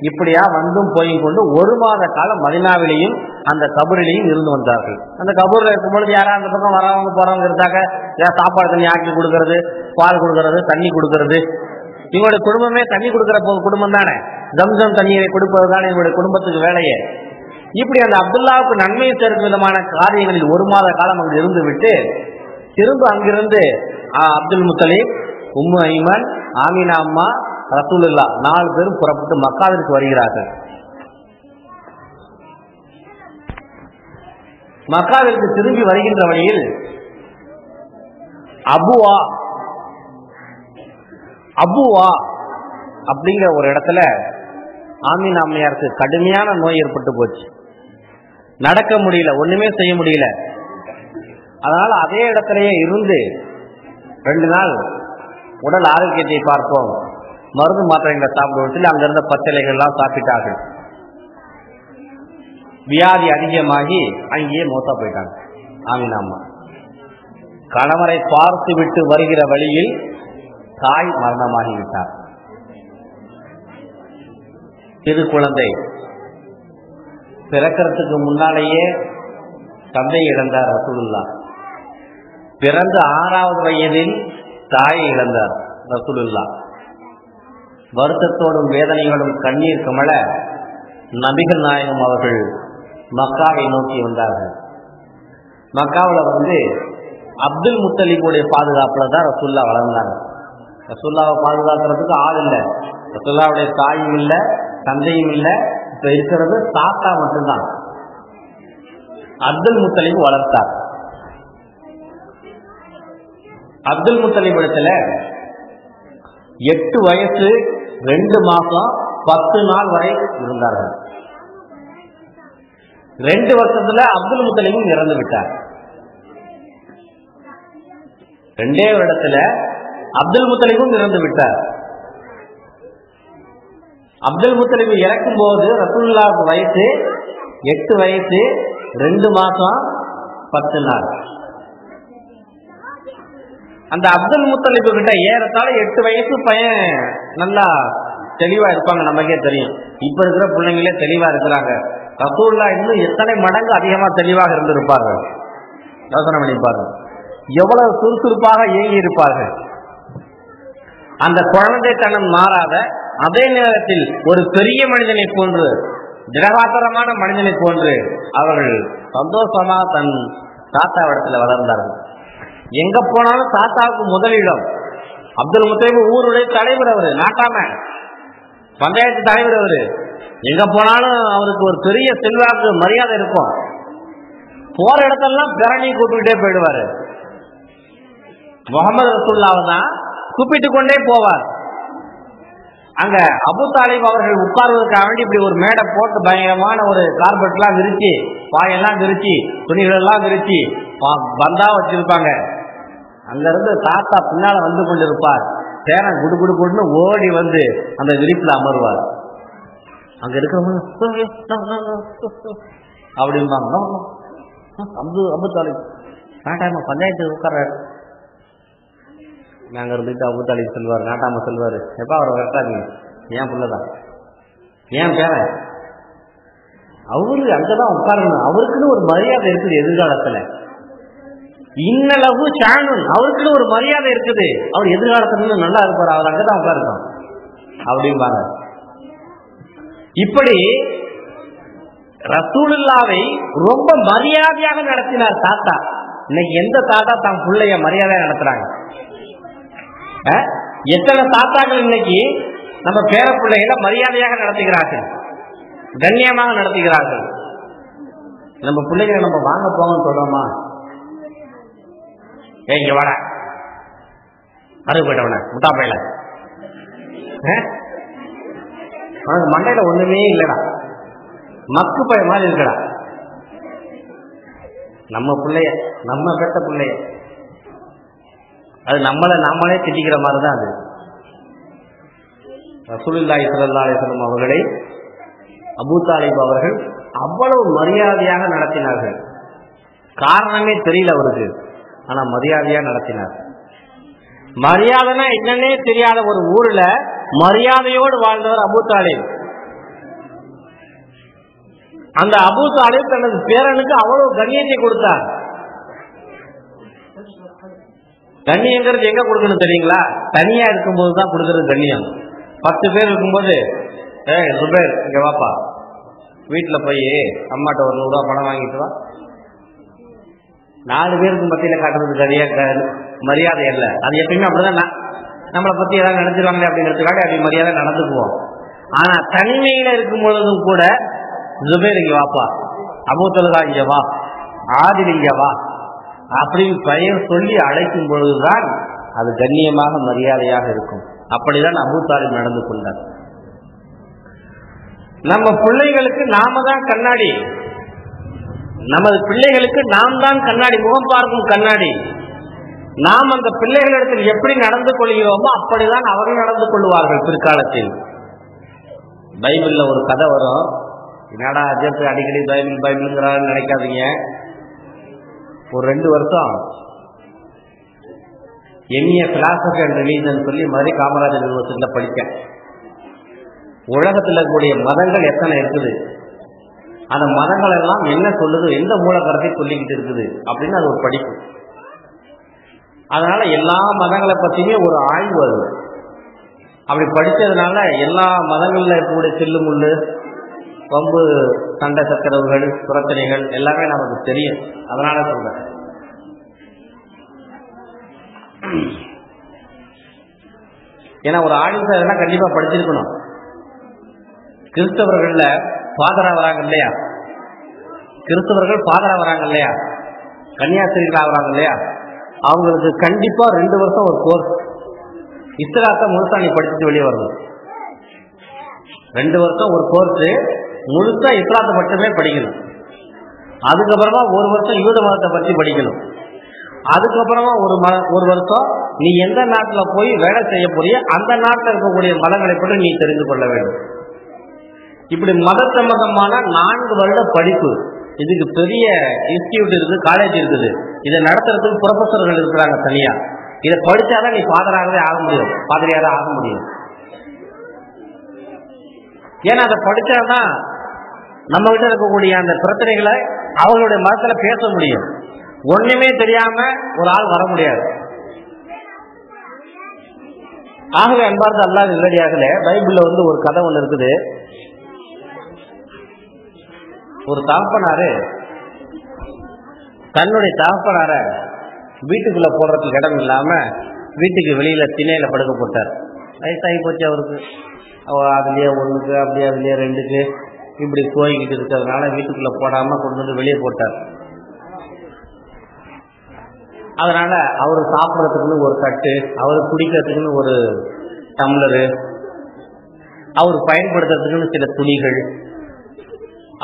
இப்படியா வந்தும் போயும் கொண்டு 1 மாத காலம் மதீனாவிலையும் அந்த கபரிலையும் இருந்து வந்தார்கள். அந்த கபூர்ல இருக்கும்பொழுது யாரா அந்த பக்கம் வரவங்க போறவங்க இருந்தாங்க, சாப்பாடு தண்ணி ஆக்கி கொடுக்கறது, பால் கொடுக்கறது, தண்ணி கொடுக்கறது. இவங்களுடைய குடும்பமே தண்ணி கொடுக்கிற குடும்பம் தானே, ஜம்சம் தண்ணீரை கொடுப்பது தானே இவங்களுடைய குடும்பத்துக்கு வேலையே. இப்படி அந்த அப்துல்லாவுக்கு நன்மையை சேர்க்கும் விதமான காரியங்களில் 1 மாத காலம் அங்கு இருந்து விட்டு திரும்ப அங்கிருந்து அப்துல் முத்தலிப், உம்மு ஐமன், ஆமினா அம்மா, ரசூலுல்லாஹ் 4 பேரும் புறப்பட்டு மக்காவிற்கு வருகிறார்கள். மக்காவிற்கு திரும்பி வருகின்ற வழியில் அபுவா அப்படிங்கிற ஒரு இடத்துல ஆமினா அம்மையாருக்கு கடுமையான நோய் ஏற்பட்டு போச்சு. நடக்க முடியல, ஒண்ணுமே செய்ய முடியல. அதனால அதே இடத்திலேயே இருந்து 2 நாள் உடல் ஆரோக்கியத்தை பார்ப்போம், மருந்து மாத்திரைகளை சாப்பிடுவோம் சொல்லி அங்கிருந்த பச்சிலைகள்லாம் சாப்பிட்டார்கள். வியாதி அதிகமாகி அங்கேயே மௌத்தா போயிட்டாங்க ஆமினா அம்மா. கணவரை பார்த்து விட்டு வருகிற வழியில் தாய் மரணமாகிவிட்டார். சிறு குழந்தை பிறக்கிறதுக்கு முன்னாலேயே தந்தை இழந்தார் ரசூலுல்லாஹ். பிறந்து 6வது வயதில் தாயை இழந்தார் ரசூலுல்லாஹ். வருத்தத்தோடும் வேதனையோடும் கண்ணீர் கமல நபிகள் நாயகம் அவர்கள் மக்காவை நோக்கி வந்தார்கள். மக்காவில் அப்துல் முத்தலிபுடைய பாதுகாப்புல தான் ரசூலுல்லாஹ் வளர்ந்தாங்க. ரசூலுல்லாஹ்வை பாதுகாக்கிறதுக்கு ஆள் இல்லை, ரசூலுல்லாஹ்வுடைய தாயும் இல்லை, தந்தையும் இல்லை, இப்ப இருக்கிறது தாத்தா மட்டும்தான். அப்துல் முத்தலிப் வளர்த்தார். அப்துல் முத்தலிப் இடத்துல 8 வயசு 2 மாசம் 10 நாள் வரை இருந்தார்கள். 2 வருஷத்துல அப்துல் முத்தலிபும் இறந்து விட்டார். 2 வருடத்துல அப்துல் முத்தலிபும் இறந்து விட்டார். அப்துல் முத்தலிபு இறக்கும் போது ரசூலுல்லாஹ்வுக்கு வயசு 8 வயசு 2 மாசம் 10 நாள். அந்த அப்துல் முத்தலிபு கிட்ட ஏறத்தாழ 8 வயசு பையன் நல்லா தெளிவா இருப்பாங்க. நமக்கே தெரியும், இப்ப இருக்கிற பிள்ளைங்களே தெளிவா இருக்கிறாங்க. ரசூலுல்லாஹ் இன்னும் எத்தனை மடங்கு அதிகமா தெளிவாக இருந்திருப்பார்கள். யோசனை பண்ணிப்பார்கள், எவ்வளவு சுறுசுறுப்பாக இயங்கி இருப்பார்கள். அந்த குழந்தைத்தனம் மாறாத, அதே நேரத்தில் ஒரு பெரிய மனிதனை போன்று, திடகாத்திரமான மனிதனை போன்று அவர்கள் சந்தோஷமாக தன் தாத்தாவிடத்தில் வளர்ந்தார்கள். எங்க போனாலும் தாத்தாவுக்கு முதலிடம். அப்துல் முத்தலிபு ஊருடைய தலைவர், அவரு நாட்டாம பஞ்சாயத்து தலைவர். அவரு எங்க போனாலும் அவருக்கு ஒரு பெரிய செல்வாக்கு மரியாதை இருக்கும். போற இடத்தெல்லாம் பிரணி கூப்பிட்டுட்டே போயிடுவாரு. முகமது ரசூலுல்லாஹ் தான் கூப்பிட்டு கொண்டே போவார். அங்க அபூ தாலிப் அவர்கள் உட்கார்வதற்காக வேண்டி இப்படி ஒரு மேடை போட்டு பயங்கரமான ஒரு கார்பெட் எல்லாம் விரிச்சு, பாயெல்லாம் விரிச்சு, துணிகள் எல்லாம் விரிச்சு பந்தா வச்சிருப்பாங்க. அங்க இருந்து தாத்தா பின்னால வந்து கொண்டிருப்பார். சேரன் குடு குடு குடுன்னு ஓடி வந்து அந்த விரிப்புல அமர்வார். அங்க இருக்கிறவங்க அப்படிம்பாங்க, அபூ தாலிப் நாட்டாம பஞ்சாயத்து உட்கார்றாரு. நாங்க இருந்துட்டு அபூ தாலிப் செல்வார், நாட்டாம செல்வாரு, எப்ப அவரை கரெக்டாங்க, ஏன் பிள்ளைதான், ஏன் பேரன், அவரு அங்கதான் உட்காரணும். அவருக்குன்னு ஒரு மரியாதை இருக்குது எதிர்காலத்துல. இன்னளவு சாணன், அவருக்குன்னு ஒரு மரியாதை இருக்குது. அவர் எதிர்காலத்துல நல்லா இருப்பார், அவர் அங்கதான் உட்காருக்கோம் அப்படிம்பாங்க. இப்படி ரசூலுல்லாவை ரொம்ப மரியாதையாக நடத்தினார் தாத்தா. இன்னைக்கு எந்த தாத்தா தான் பிள்ளைய மரியாதையா நடத்துறாங்க? எத்தனை தாத்தாக்கள் இன்னைக்கு நம்ம பேர பிள்ளைகளை மரியாதையாக நடத்துகிறார்கள், கண்ணியமாக நடத்துகிறார்கள். நம்ம பிள்ளைகளை நம்ம வாங்க போங்கன்னு சொல்றோமா? இங்க வாடா, அறுவு போயிட்டவன முட்டா பையில, உனக்கு மண்டையில ஒண்ணுமே இல்லடா, மக்கு பைய மாதிரி இருக்கடா. நம்ம பிள்ளைய, நம்ம பெற்ற பிள்ளைய, அது நம்மளே திட்டிக்கிற மாதிரிதான் அது. ரசூலுல்லாஹி ஸல்லல்லாஹு அலைஹி வஸல்லம் அவர்களை அபூ தாலிப் அவர்கள் அவ்வளவு மரியாதையாக நடத்தினார்கள். காரணமே தெரியல அவருக்கு, ஆனா மரியாதையா நடத்தினார். மரியாதைனா என்னன்னே தெரியாத ஒரு ஊர்ல மரியாதையோடு வாழ்ந்தவர் அபூ தாலிப். அந்த அபூ தாலிப் தனது பேரனுக்கு அவ்வளவு கண்ணியத்தை கொடுத்தார். கண்ணியங்கிறது எங்க கொடுக்கணும் தெரியுங்களா? தனியா இருக்கும்போது தான் கொடுக்கறது கண்ணியம். 10 பேர் இருக்கும்போது, சுபேர் இங்க வாப்பா, வீட்டுல போய் அம்மாட்ட ஒரு 100 ரூபா பணம் வாங்கிட்டு வா. 4 பேருக்கு மத்தியில காட்டுறது கரியா மரியாதை இல்ல. அது எப்பயுமே அப்படிதான், நம்மளை பத்தி ஏதாவது நினைச்சிருவாங்களே அப்படிங்கிறதுக்காக அப்படி மரியாதை நடந்துக்குவோம். ஆனா தனிமையில இருக்கும் பொழுதும் கூட, சுபேர் இங்க வாப்பா, அபூ தல்ஹா இங்க வா, ஆதில் இங்க வா அப்படின்னு பெயர் சொல்லி அழைக்கும் பொழுதுதான் அது கண்ணியமாக மரியாதையாக இருக்கும். அப்படிதான் அபூ தாலிப் நடந்து கொண்டார். நம்ம பிள்ளைகளுக்கு நாம தான் கண்ணாடி, நமது பிள்ளைகளுக்கு நாம் தான் கண்ணாடி, முகம் பார்க்கும் கண்ணாடி. நாம் அந்த பிள்ளைகளிடத்தில் எப்படி நடந்து கொள்கிறோமோ அப்படிதான் அவர்கள் நடந்து கொள்வார்கள் பிற்காலத்தில். பைபிள்ல ஒரு கதை வரும். என்னடா அஜித் அடிக்கடி பைபிள்ங்கிறான்னு நினைக்காதீங்க. ஒரு 2 வருஷம் எம்ஏ பிலாசபி அண்ட் ரிலீஜன் சொல்லி மாதிரி காமராஜர் யூனிவர்சிட்டியில படித்தேன். உலகத்தில் இருக்கக்கூடிய மதங்கள் எத்தனை இருக்குது, அந்த மதங்கள் எல்லாம் என்ன சொல்லுது, எந்த மூலக்கருத்தை சொல்லிக்கிட்டு இருக்குது அப்படின்னு அது ஒரு படிப்பு. அதனால எல்லா மதங்களை பத்தியுமே ஒரு ஆய்வு வருது. அப்படி படித்ததுனால எல்லா மதங்கள்ல இருக்கக்கூடிய செல்லு முள்ளு, பம்பு, சண்டை சச்சரவுகள், பிரச்சனைகள் எல்லாமே நமக்கு தெரியும். அதனால சொல்றேன். ஏன்னா ஒரு ஆடியன்ஸ் அதெல்லாம் கண்டிப்பா படிச்சிருக்கணும். கிறிஸ்தவர்கள்ல ஃபாதரா வராங்க இல்லையா, கிறிஸ்தவர்கள் ஃபாதரா வராங்க இல்லையா, கன்னியாஸ்திரிகள் ஆகுறாங்க இல்லையா, அவங்களுக்கு கண்டிப்பா 2 வருஷம் ஒரு கோர்ஸ் இஸ்லாத்தை முழுசா நீ படிச்சுட்டு வெளியே வரணும். 2 வருஷம் ஒரு கோர்ஸ் முழுசா இஸ்லாத்தை மட்டுமே படிக்கணும். அதுக்கப்புறமா 1 வருஷம் யூத மதத்தை பற்றி படிக்கணும். அதுக்கப்புறமா ஒரு வருஷம் நீ எந்த நாட்டுல போய் வேலை செய்ய போறிய அந்த நாட்டில் இருக்கக்கூடிய மதங்களை பற்றி நீ தெரிந்து கொள்ள வேண்டும். இப்படி மத சம்பந்தமான 4 வருட படிப்பு. இதுக்கு பெரிய இன்ஸ்டிடியூட் இருக்குது, காலேஜ் இருக்குது. இதை நடத்துறதுக்கு ப்ரொஃபஸர்கள் இருக்கிறாங்க தனியா. இதை படிச்சாதான் நீ பாதிரியாரவே ஆக முடியும், பாதிரியாரா ஆக முடியும். ஏன்னா அதை படிச்சாதான் நம்ம கிட்ட இருக்கக்கூடிய அந்த பிரச்சனைகளை அவங்களுடைய மதத்துல பேச முடியும். ஒண்ணுமே தெரியாம ஒரு ஆள் வர முடியாது. ஆகவே அன்பார்ந்த அல்லாஹ் நல்லடியார்களே, பைபிள்ல ஒரு கதை ஒண்ணு இருக்குது. ஒரு தகப்பனாரு தன்னுடைய தகப்பனார வீட்டுக்குள்ள போடுறதுக்கு இடம் இல்லாம வீட்டுக்கு வெளியில திணையில படுக்க போட்டார். வயசாகி போச்சு அவருக்கு. அதுலயே 1க்கு அப்படியே அதுலயே 2க்கு இப்படி போய்கிட்டு இருக்கிறதுனால வீட்டுக்குள்ள போடாம கொண்டு வந்து வெளியே போட்டார். அதனால அவரு சாப்பிட்றதுக்குன்னு ஒரு தட்டு, அவரு குடிக்கிறதுக்குன்னு ஒரு டம்ளரு, அவர் பயன்படுத்துறதுக்குன்னு சில துணிகள்,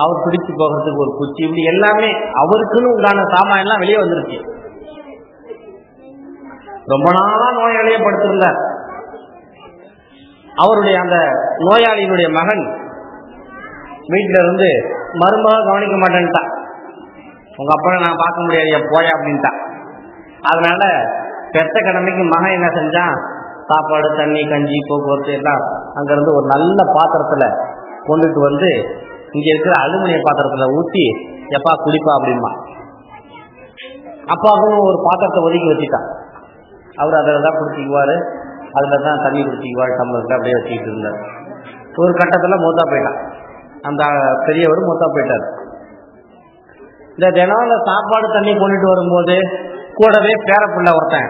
அவர் பிடிச்சு போகிறதுக்கு ஒரு குச்சி, இப்படி எல்லாமே அவருக்குன்னு உண்டான சாமான் எல்லாம் வெளியே வந்துருச்சு. ரொம்ப நாளா நோயாளியே படுத்திருந்தார். அவருடைய அந்த நோயாளியினுடைய மகன் வீட்டில இருந்து மருமக கவனிக்க மாட்டேன்ட்டான். உங்க அப்பனை நான் பார்க்க முடியாது, போயா அப்படின்ட்டான். அதனால பெத்த கடமைக்கு மகன் என்ன செஞ்சான், சாப்பாடு தண்ணி கஞ்சி போக்குவரத்து எல்லாம் அங்கிருந்து ஒரு நல்ல பாத்திரத்துல கொண்டுட்டு வந்து இங்க இருக்கிற அலுமினிய பாத்திரத்துல ஊற்றி எப்பா குடிப்பா அப்படின்பா. அப்பாவுக்கும் ஒரு பாத்திரத்தை ஒதுக்கி வச்சுட்டான். அவர் அதில் தான் குடிச்சிக்குவாரு, அதில் தான் தண்ணி குடிச்சிக்குவார், டம்ளர்ல அப்படியே வச்சுக்கிட்டு இருந்தார். ஒரு கட்டத்தில் மூத்தா போயிட்டான். அந்த பெரியவர் மூத்தா போயிட்டார். இந்த தினம் சாப்பாடு தண்ணி கொண்டுட்டு வரும்போது கூடவே பேரப்பிள்ளை ஒருத்தன்,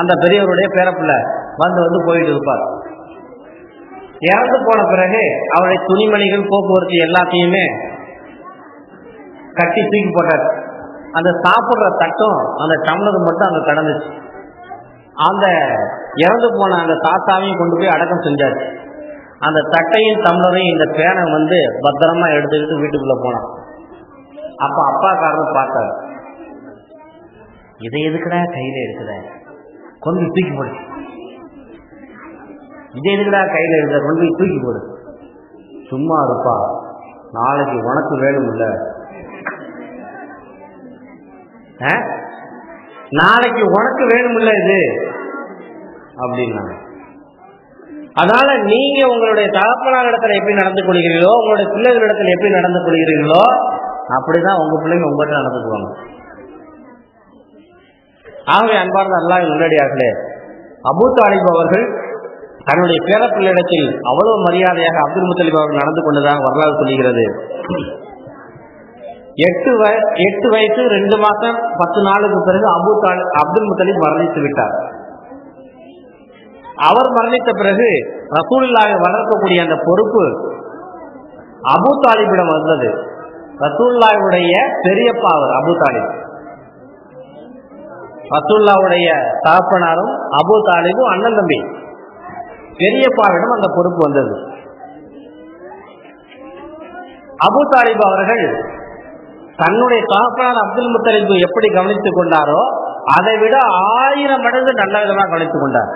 அந்த பெரியவருடைய பேரப்பிள்ளை வந்து போயிட்டு இருப்பார். இறந்து போன பிறகு அவருடைய துணிமணிகள் போக்குவரத்து எல்லாத்தையுமே கட்டி தூக்கி போட்டார். அந்த சாப்பிட்ற தட்டும் அந்த டம்ளர் மட்டும் அங்க கடந்துச்சு. அந்த இறந்து போன அந்த தாத்தாவையும் கொண்டு போய் அடக்கம் செஞ்சாச்சு. அந்த தட்டையும் டம்ளரையும் இந்த பேனை பத்திரமா எடுத்துக்கிட்டு வீட்டுக்குள்ள போனான். அப்ப அப்பாக்காரர் பார்த்தார், இதை எதுக்குடா கையில எடுக்கிற, கொண்டு தூக்கி போடு. இதை எதுக்குடா கையில எடுக்கிற, கொண்டு போய் தூக்கி போடு. சும்மா இருப்பா, நாளைக்கு உனக்கு வேணும் இல்ல, நாளைக்கு உனக்கு வேணும் இல்ல இது அப்படின்னா. அதனால நீங்க உங்களுடைய தகப்பனார் இடத்துல எப்படி நடந்து கொள்கிறீர்களோ, உங்களுடைய பிள்ளைகள் இடத்துல எப்படி நடந்து கொள்கிறீர்களோ அப்படிதான் உங்க பிள்ளைங்க உங்கள்கிட்ட நடந்துக்குவாங்க. ஆகவே அன்பார்ந்த அல்லாஹ்வின் நல்லடியார்களே, அபூ தாலிப் அவர்கள் தன்னுடைய பேரப்பிள்ளையிடத்தில் அவ்வளவு மரியாதையாக அப்துல் முத்தலிப் அவர்கள் நடந்து கொண்டதாக வரலாறு சொல்லுகிறது. 8 வயசு 2 மாசம் 10 நாளுக்கு பிறகு அப்துல் முத்தலிப் மரணித்து விட்டார். அவர் மரணித்த பிறகு ரசூலுல்லாஹை வளர்க்கக்கூடிய அந்த பொறுப்பு அபூ தாலிபிடம் வந்தது. ரசூலுல்லாஹுடைய பெரியப்பா அவர் அபூ தாலிப். ரசூலுல்லாஹுடைய தகப்பனாரும் அபூ தாலிபும் அண்ணன் தம்பி. பெரியப்பாவிடம் அந்த பொறுப்பு வந்தது. அபூ தாலிப் அவர்கள் தன்னுடைய தகப்பனார் அப்துல் முத்தலிப் எப்படி கவனித்துக் கொண்டாரோ அதை விட 1000 மடங்கு நல்ல விதமாக கவனித்துக் கொண்டார்.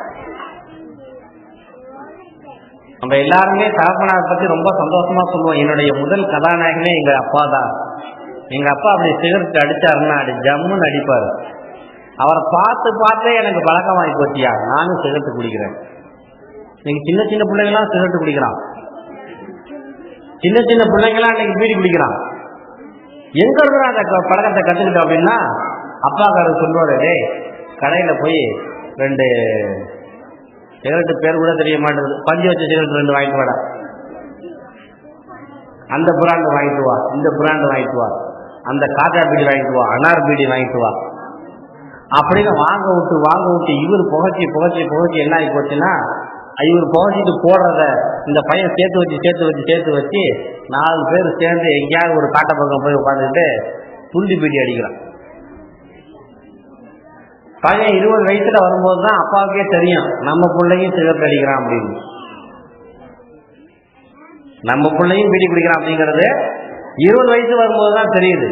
நம்ம எல்லாருமே தகப்பனாரை பத்தி ரொம்ப சந்தோஷமா சொல்லுவோம். என்னுடைய முதல் கதாநாயகனே எங்க அப்பா தான். எங்க அப்பா அப்படி சிகரெட் அடிச்சாருன்னா அப்படி ஜம்முன்னு அடிப்பாரு. அவரை பார்த்தே எனக்கு பழக்கமாகி போச்சியா, நானும் சிகரெட் குடிக்கிறேன். இன்னைக்கு சின்ன பிள்ளைங்களாம் சிகரெட் குடிக்கிறான், சின்ன பிள்ளைங்களாம் இன்னைக்கு பீடி குடிக்கிறான். எங்க இருக்கிற அந்த பழக்கத்தை கத்துக்கிட்டோம் அப்படின்னா, அப்பாக்காரர் சொல்லுவாரு, கடையில போய் 2 சிகரெட்டு பேர் கூட தெரிய மாட்டேங்குது, பஞ்சு வச்ச சிகரெட் 2 வாங்கிட்டு வாடா, அந்த பிராண்டு வாங்கிட்டு வா, இந்த பிராண்டு வாங்கிட்டு வா, அந்த காஜா பீடி வாங்கிட்டு வா, அனார் பீடி வாங்கிட்டு வா அப்படின்னு வாங்க விட்டு இவர் புகைச்சி என்ன ஆகி போச்சுன்னா, இவர் புகைச்சிட்டு போடுறத இந்த பையன் சேர்த்து வச்சு 4 பேர் சேர்ந்து எங்கேயாவது ஒரு காட்ட பக்கம் போய் உட்காந்துட்டு துண்டி பீடி அடிக்கிறான். பையன் 20 வயசுல வரும்போது தான் அப்பாவுக்கே தெரியும் நம்ம பிள்ளையும் சிகரெட் அடிக்கிறான் அப்படின்னு, நம்ம பிள்ளையும் பீடி குடிக்கிறான் அப்படிங்கிறது 20 வயசு வரும்போது தான் தெரியுது.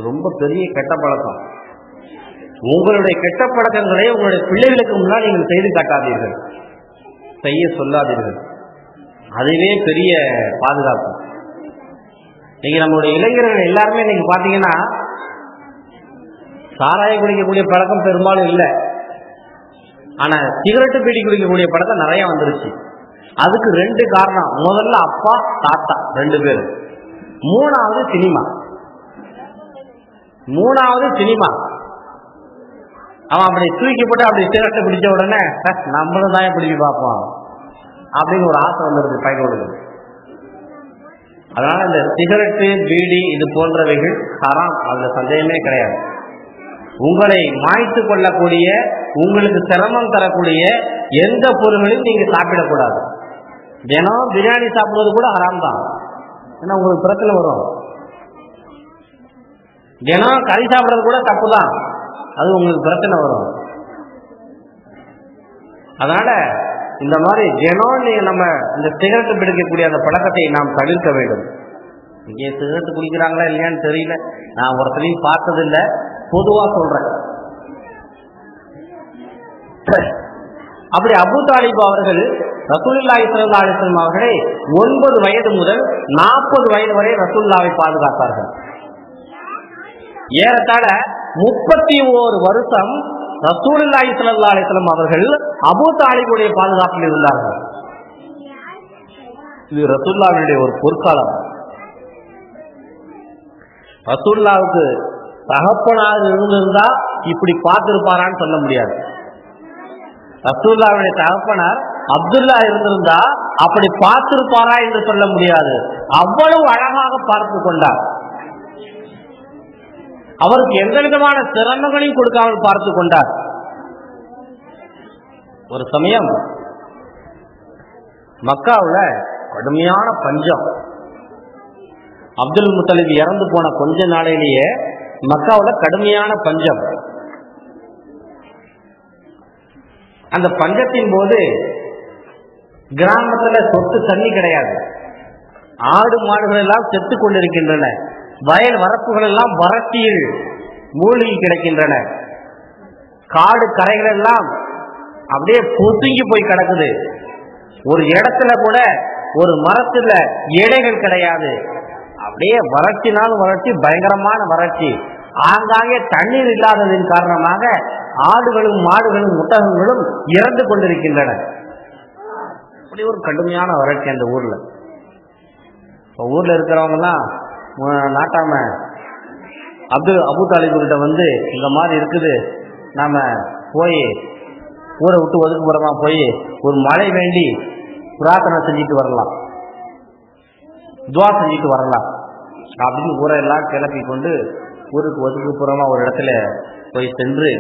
ரொம்ப பெரிய கெட்ட பழக்கம். உங்களுடைய கெட்ட பழக்கங்களை உங்களுடைய பிள்ளைகளுக்கு முன்னால் நீங்கள் செய்து காட்டாதீர்கள், செய்ய சொல்லாதீர்கள். அதுவே பெரிய பாதுகாப்பு. நீங்க நம்மளுடைய இளைஞர்கள் எல்லாருமே நீங்க பாத்தீங்கன்னா சாராயம் குடிக்கக்கூடிய பழக்கம் பெரும்பாலும் இல்லை, ஆனா சிகரெட்டு பீடி குடிக்கக்கூடிய பழக்கம் நிறைய வந்துருச்சு. அதுக்கு 2 காரணம். முதல்ல அப்பா தாத்தா 2 பேரும், மூணாவது சினிமா. அவன் அப்படி தூக்கி போட்டு அப்படி சிகரெட்டை பிடிச்ச உடனே நம்மளும் தான் பிடிச்சி பார்ப்போம் அப்படின்னு ஒரு ஆசை வந்துருது பையனோடு. அதனால இந்த சிகரெட்டு பீடி இது போன்றவைகள் ஹராம், அதுல சந்தேகமே கிடையாது. உங்களை மாய்த்து கொள்ளக்கூடிய, உங்களுக்கு சிரமம் தரக்கூடிய எந்த பொருள்களையும் நீங்க சாப்பிடக்கூடாது. தினம் பிரியாணி சாப்பிடுவது கூட ஹராம் தான், ஏன்னா உங்களுக்கு பிரச்சனை வரும். தினம் கறி சாப்பிடுறது கூட தப்பு தான், அது உங்களுக்கு பிரச்சனை வரும். அதனால இந்த மாதிரி தினம் நீங்க நம்ம இந்த சிகரெட்டு பிடிக்கக்கூடிய அந்த பழக்கத்தை நாம் தவிர்க்க வேண்டும். இங்கே சிகரெட்டு குடிக்கிறாங்களா இல்லையான்னு தெரியல, நான் ஒருத்தரையும் பார்த்ததில்லை, பொதுவா சொல்றேன். அப்படி அபூ தாலிப் அவர்கள் ரசூலுல்லாஹி ஸல்லல்லாஹு அலைஹி வஸல்லம் அவர்களை 9 வயது முதல் 40 வயது வரை ரசூலுல்லாஹை பாதுகாத்தார்கள். ஏறத்தாழ 31 வருஷம் ரசூலுல்லாஹி ஸல்லல்லாஹு அலைஹி வஸல்லம் அவர்கள் அபூ தாலிபுடைய பாதுகாப்பில் இருந்தார்கள். இது ரசூலுல்லாஹ்வுடைய ஒரு பொற்காலம். ரசூலுல்லாஹ்வுக்கு தகப்பனாக இருந்திருந்தா இப்படி பார்த்திருப்பாரான்னு சொல்ல முடியாது. ரசூலுல்லாஹ்வுடைய தகப்பனார் அப்துல்லா இருந்திருந்தா அப்படி பார்த்திருப்பாரா என்று சொல்ல முடியாது. அவ்வளவு அழகாக பார்த்து கொண்டார். அவருக்கு எந்த விதமான சிரமங்களையும் கொடுக்காமல் பார்த்து கொண்டார். ஒரு சமயம் மக்காவுல கடுமையான பஞ்சம். அப்துல் முத்தலிப் இறந்து போன கொஞ்ச நாளையிலேயே மக்காவுல கடுமையான பஞ்சம். அந்த பஞ்சத்தின் போது கிராமத்துல சொட்டு தண்ணி கிடையாது, ஆடு மாடுகள் எல்லாம் செத்து கொண்டிருக்கின்றன, வயல் வரப்புகள் எல்லாம் வறட்சியில் மூழ்கி கிடக்கின்றன, காடு கரைகள் எல்லாம் அப்படியே பொசுங்கி போய் கிடக்குது. ஒரு இடத்துல கூட ஒரு மரத்துல இலைகள் கிடையாது. அப்படியே வறட்சினாலும் வறட்சி, பயங்கரமான வறட்சி. ஆங்காங்கே தண்ணீர் இல்லாததின் காரணமாக ஆடுகளும் மாடுகளும் ஒட்டகங்களும் இறந்து கொண்டிருக்கின்றன. அப்படி ஒரு கடுமையான வறட்சி அந்த ஊர்ல. ஊர்ல இருக்கிறவங்க எல்லாம் நாட்டாம அபூ தாலிப் கிட்ட வந்து இந்த மாதிரி இருக்குது, நாம போய் ஊரை விட்டு ஒதுக்குப்புறமா போய் ஒரு மழை வேண்டி பிரார்த்தனை செஞ்சுட்டு வரலாம், துவா செஞ்சுட்டு வரலாம் அப்படின்னு ஊரெல்லாம் கிளப்பி கொண்டு ஊருக்கு ஒதுக்குப்புறமா ஒரு இடத்துல போய் சென்று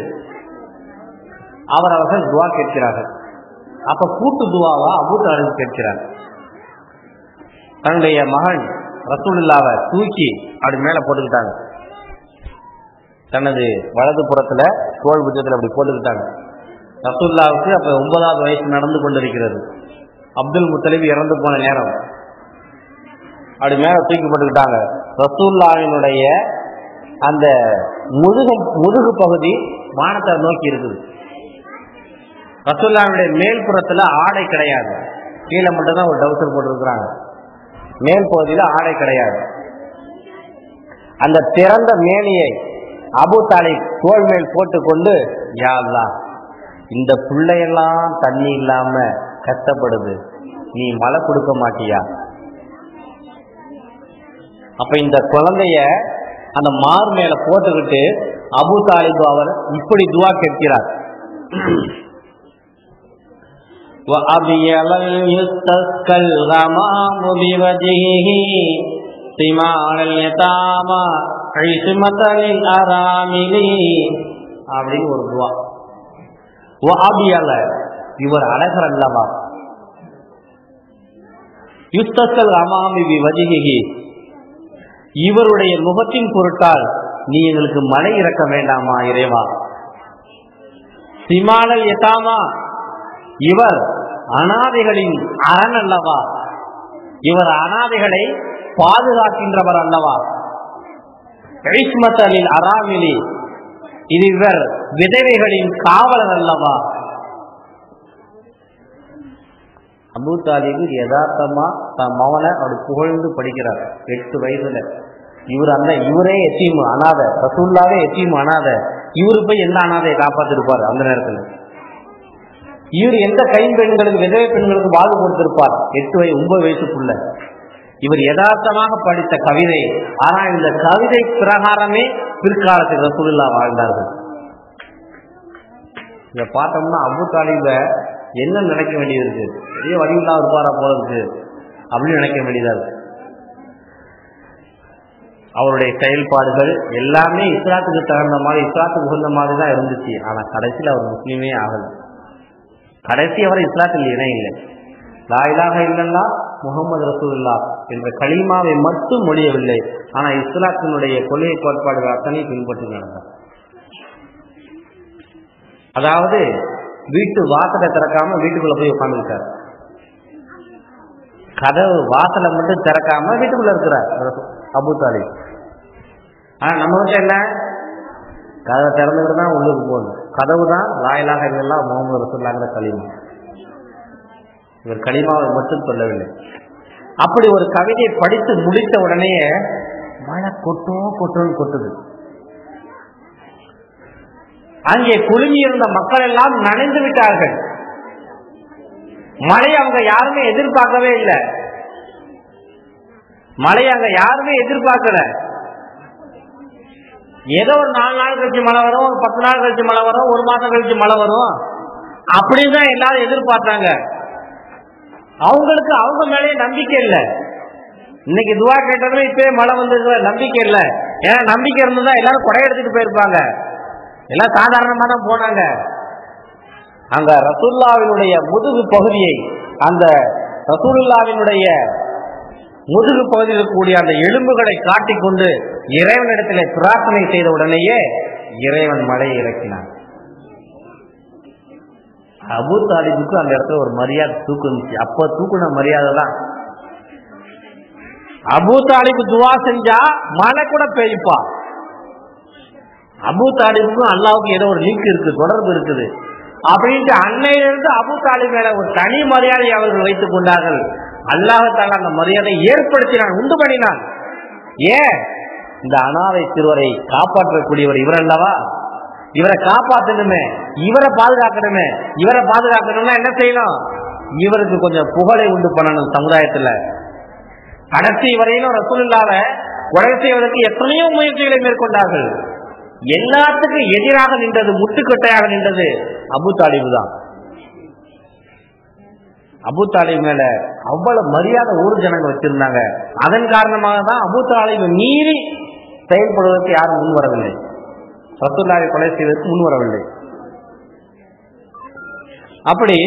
அவர்கள் துவா கேட்கிறார்கள். அப்ப கூட்டு துவாவா அபூ தாலிப் கேட்கிறார். தன்னுடைய மகன் ரசூலுல்லாவை தூக்கி அப்படி மேல போட்டுக்கிட்டாங்க, தனது வலது புறத்துல தோள் புஜத்துல அப்படி போட்டுக்கிட்டாங்க. ரசூலுல்லாவுக்கு அப்ப 9வது வயசு நடந்து கொண்டிருக்கிறது. அப்துல் முத்தலிப் இறந்து போன நேரம். அப்படி மேல தூக்கி போட்டுக்கிட்டாங்க. ரசூலுல்லாவினுடைய அந்த முதுகு பகுதி வானத்தை நோக்கி இருக்குது. ரசூலுல்லாஹ்வுடைய மேல் புறத்துல ஆடை கிடையாது, கீழே மட்டும் தான் ஒரு டவுசர் போட்டிருக்கிறாங்க, மேல் பகுதியில ஆடை கிடையாது. அந்த திறந்த மேனியை அபூ தாலிப் தோள் மேல் போட்டுக்கொண்டு, யா அல்லாஹ், இந்த பிள்ளையெல்லாம் தண்ணி இல்லாம கஷ்டப்படுது, நீ மழை கொடுக்க மாட்டியா? அப்ப இந்த குழந்தைய அந்த மார் மேல போட்டுக்கிட்டு அபூ தாலிப் அவர் இப்படி துவா கேட்கிறார். அப்படின்னு ஒரு துவா. இவர் அழகர் அல்லவா, இவருடைய முகத்தின் பொருட்டால் நீ எங்களுக்கு மழை இறக்க வேண்டாமா இறைவா சிமானல் யதாமா, இவர் அனாதைகளின் அரண் அல்லவா, இவர் அனாதைகளை பாதுகாக்கின்றவர் அல்லவா. இஸ்மத்தலில் அராமிலி, இது இவர் விதவைகளின் காவலர் அல்லவா. அபூ தாலிபு யதார்த்தமா தன் மகனை அவர் புகழ்ந்து படிக்கிறார் 8 வயசுல. இவரே எத்தீம் அனாதை, ரசூலுல்லாவே எத்தீம் அனாதை, இவரு போய் எந்த அனாதையை காப்பாத்திருப்பார் அந்த நேரத்தில்? இவர் எந்த கைம்பெண்களுக்கு, விதவை பெண்களுக்கு வாழ்வு கொடுத்திருப்பார் 9 வயசுக்குள்ள? இவர் யதார்த்தமாக படித்த கவிதை. ஆனால் இந்த கவிதை பிரகாரமே பிற்காலத்தில் ரசூலுல்லாஹ் வாழ்ந்தார்கள். இதை பார்த்தோம்னா அபூ தாலிப என்ன நினைக்க வேண்டியது இருக்கு, பெரிய வடிவில்லா இருப்பாரா போல இருக்கு அப்படின்னு நினைக்க வேண்டியதா இருக்கு. அவருடைய செயல்பாடுகள் எல்லாமே இஸ்லாத்துக்கு தகுந்த மாதிரி, இஸ்லாத்துக்கு உகந்த மாதிரி தான் இருந்துச்சு. ஆனா கடைசியில் அவர் முஸ்லீமே ஆகல. கடைசி அவர் இஸ்லாத்தில் இணையில்லை. லா இலாஹ இல்லல்லாஹ் முஹம்மது ரசூலுல்லாஹ் என்ற கலிமாவை மட்டும் மொழியவில்லை. ஆனா இஸ்லாத்தினுடைய கொள்கை கோட்பாடுகள் அத்தனை பின்பற்றி நடந்தார். அதாவது வீட்டு வாசலை திறக்காம வீட்டுக்குள்ள போய் உட்கார்ந்துருக்கார். கதவு வாசலை மட்டும் திறக்காம வீட்டுக்குள்ள இருக்கிறார் அபூ தாலிப். ஆனா நம்ம கிட்ட என்ன, கதவை திறந்துக்கிட்டு தான் உள்ளுக்கு போகணும். கதவு தான் லா இலாஹ இல்லல்லாஹ் முஹம்மது ரசூலுல்லாஹ்ங்கிற கலிமா. இவர் கலிமாவை மட்டும் சொல்லவில்லை. அப்படி ஒரு கவிதையை படித்து முடித்த உடனே மழை கொட்டுன்னு கொட்டுது. அங்கே குழுமி இருந்த மக்கள் எல்லாம் நனைந்து விட்டார்கள். மழை அவங்க யாருமே எதிர்பார்க்கவே இல்லை. மழை அங்க யாருமே எதிர்பார்க்கல. ஏதோ ஒரு 4 நாள் கழிச்சு மழை வரும், ஒரு 10 நாள் கழிச்சு மழை வரும், 1 மாசம் கழிச்சு மழை வரும் அப்படின்னு தான் எல்லாரும் எதிர்பார்த்தாங்க. அவங்களுக்கு அவங்க மேலேயே நம்பிக்கை இல்லை. இன்னைக்கு துவா கேட்டதுமே இப்பவே மழை வந்தது நம்பிக்கை இல்லை. ஏன்னா நம்பிக்கை இருந்ததா எல்லாரும் கொடை எடுத்துட்டு போயிருப்பாங்க. எல்லாம் சாதாரணமா தான் போனாங்க. அங்க ரசூலுல்லாஹ்வினுடைய முதுகு பகுதியை, அந்த ரசூலுல்லாஹ்வினுடைய முதுகு பகுதியில் இருக்கக்கூடிய அந்த எலும்புகளை காட்டிக்கொண்டு இறைவனிடத்திலே பிரார்த்தனை செய்த உடனேயே இறைவன் மழையை இறக்கினான். அபூ தாலிபுக்கு அந்த இடத்துல ஒரு மரியாதை தூக்குனுச்சு. அப்ப தூக்குன மரியாதை தான். அபூ தாலிபு துவா செஞ்சா மழை கூட பெய்ப்பா. அபூ தாலிபுக்கும் அல்லாஹ்வுக்கும் ஏதோ ஒரு லிங்க் இருக்கு, தொடர்பு இருக்குது அப்படின்ட்டு அன்னையிலிருந்து அபூ தாலிப் மேல ஒரு தனி மரியாதை அவர்கள் வைத்துக் கொண்டார்கள். அல்லாஹ் தஆலா அந்த மரியாதை ஏற்படுத்தினான், உண்டு பண்ணினான். ஏன்? இந்த அனாதை சிறுவரை காப்பாற்றக்கூடியவர் இவர் அல்லவா. இவரை காப்பாற்றணுமே, இவரை பாதுகாக்கணுமே. இவரை பாதுகாக்கணும்னா என்ன செய்யணும்? இவருக்கு கொஞ்சம் புகழை உண்டு பண்ணணும் சமுதாயத்துல. கடைசி வரையிலும் ரசூலுல்லாஹ்வை கொலை செய்வதற்கு எத்தனையோ முயற்சிகளை மேற்கொண்டார்கள். எல்லாத்துக்கும் எதிராக நின்றது, முட்டுக்கட்டையாக நின்றது அபூ தாலிபு தான். அபூ தாலிப் மேல அவ்வளவு மரியாதை ஊர் ஜனங்க வச்சிருந்தாங்க. அதன் காரணமாக தான் அபூ தாலிபை மீறி செயல்படுவதற்கு யாரும் முன் வரவில்லை. ரசூலுல்லாஹ்வை கொலை செய்வதற்கு முன் வரவில்லை. அப்படி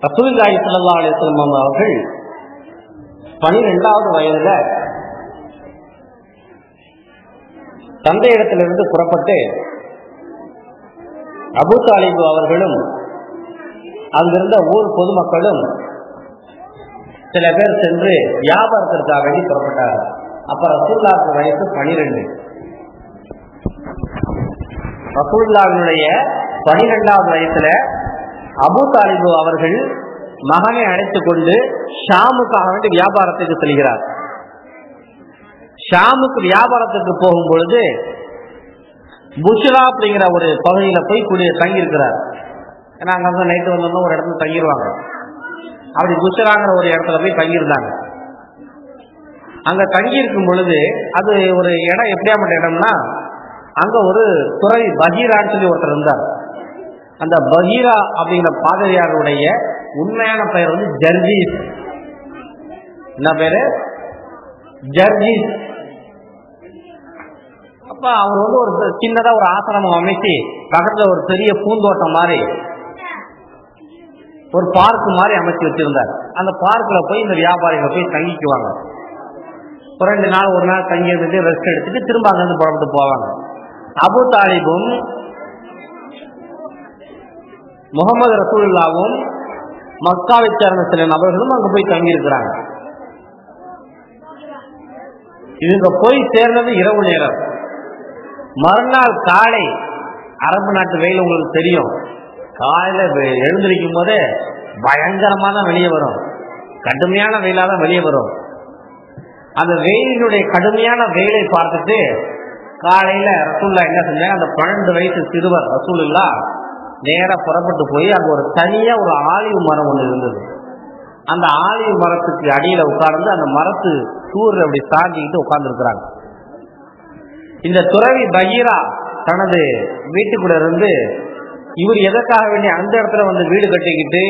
ரசூலுல்லாஹி ஸல்லல்லாஹு அலைஹி வஸல்லம் அவர்கள் 12வது வயதுல தந்தையிடத்திலிருந்து புறப்பட்டு அபூ தாலிப் அவர்களும் அங்கிருந்த ஊர் பொதுமக்களும் சில பேர் சென்று வியாபாரத்திற்காக வேண்டி புறப்பட்டார்கள். அப்ப ரசூலுல்லாஹ்வுக்கு வயசு 12. ரசூலுல்லாஹ்வுடைய 12வது வயசுல அபூ தாலிப் அவர்கள் மகனை அழைத்துக் கொண்டு ஷாமுக்காக வேண்டி வியாபாரத்துக்கு செல்கிறார். ஷாமுக்கு வியாபாரத்துக்கு போகும் பொழுது புஷ்ரா அப்படிங்கிற ஒரு பகுதியில போய் தங்கி இருக்கிறார். ஏன்னா அங்க நைட்டு வந்தோம்னா ஒரு இடத்துல தங்கிடுவாங்க. அப்படி புஷ்ராங்கிற ஒரு இடத்துல போய் தங்கியிருந்தாங்க. அங்க தங்கி இருக்கும் பொழுது அது ஒரு இடம் எப்படியாப்பட்ட இடம்னா, அங்க ஒரு துறை பகீரான்னு சொல்லி ஒருத்தர் இருந்தார். அந்த பகீரா அப்படிங்கிற பாதிரியாருடைய உண்மையான பெயர் வந்து ஜர்ஜீஸ். என்ன பேரு? ஜர்ஜீஸ். அப்ப அவர் வந்து ஒரு சின்னதா ஒரு ஆசிரமம் அமைச்சு பக்கத்துல ஒரு பெரிய பூந்தோட்டம் மாதிரி ஒரு பார்க் மாதிரி அமைச்சு வச்சிருந்தார். அந்த பார்க்ல போய் இந்த வியாபாரிகள் போய் தங்கிக்குவாங்க. ஒரு 2 நாள் 1 நாள் தங்கி இருந்துட்டு ரெஸ்ட் எடுத்துட்டு திரும்ப அங்கிருந்து புறப்பட்டு போவாங்க. அபு தாலிபும் முகமது ரசூலுல்லாவும் மக்காவை சேர்ந்த சில நபர்களும் அங்க போய் தங்கி இருக்கிறாங்க. இவங்க போய் சேர்ந்தது இரவு நேரம். மறுநாள் காலை, அரபு நாட்டு வெயில் உங்களுக்கு தெரியும், காலையில எழுந்திருக்கும் போதே பயங்கரமா தான் வெளியே வரும், கடுமையான வெயிலா தான் வெளியே வரும். அந்த வெயிலினுடைய கடுமையான வெயிலை பார்த்துட்டு காலையில ரசூலுல்லா என்ன செஞ்சாங்க, அந்த 12 வயசு சிறுவர் ரசூலுல்லா நேரா புறப்பட்டு போய் அங்க ஒரு தனியா ஒரு ஆலிவ் மரம் ஒண்ணு இருந்தது. அந்த ஆலிவ் மரத்துக்கு அடியில உட்கார்ந்து அந்த மரத்து சூரியன் அப்படி சாஞ்சிக்கிட்டு உட்கார்ந்து இருக்கிறாங்க. இந்த துறவி பகீரா தனது வீட்டுக்குள்ள இருந்து இவர் எதற்காக வேண்டிய அந்த இடத்துல வந்து வீடு கட்டிக்கிட்டு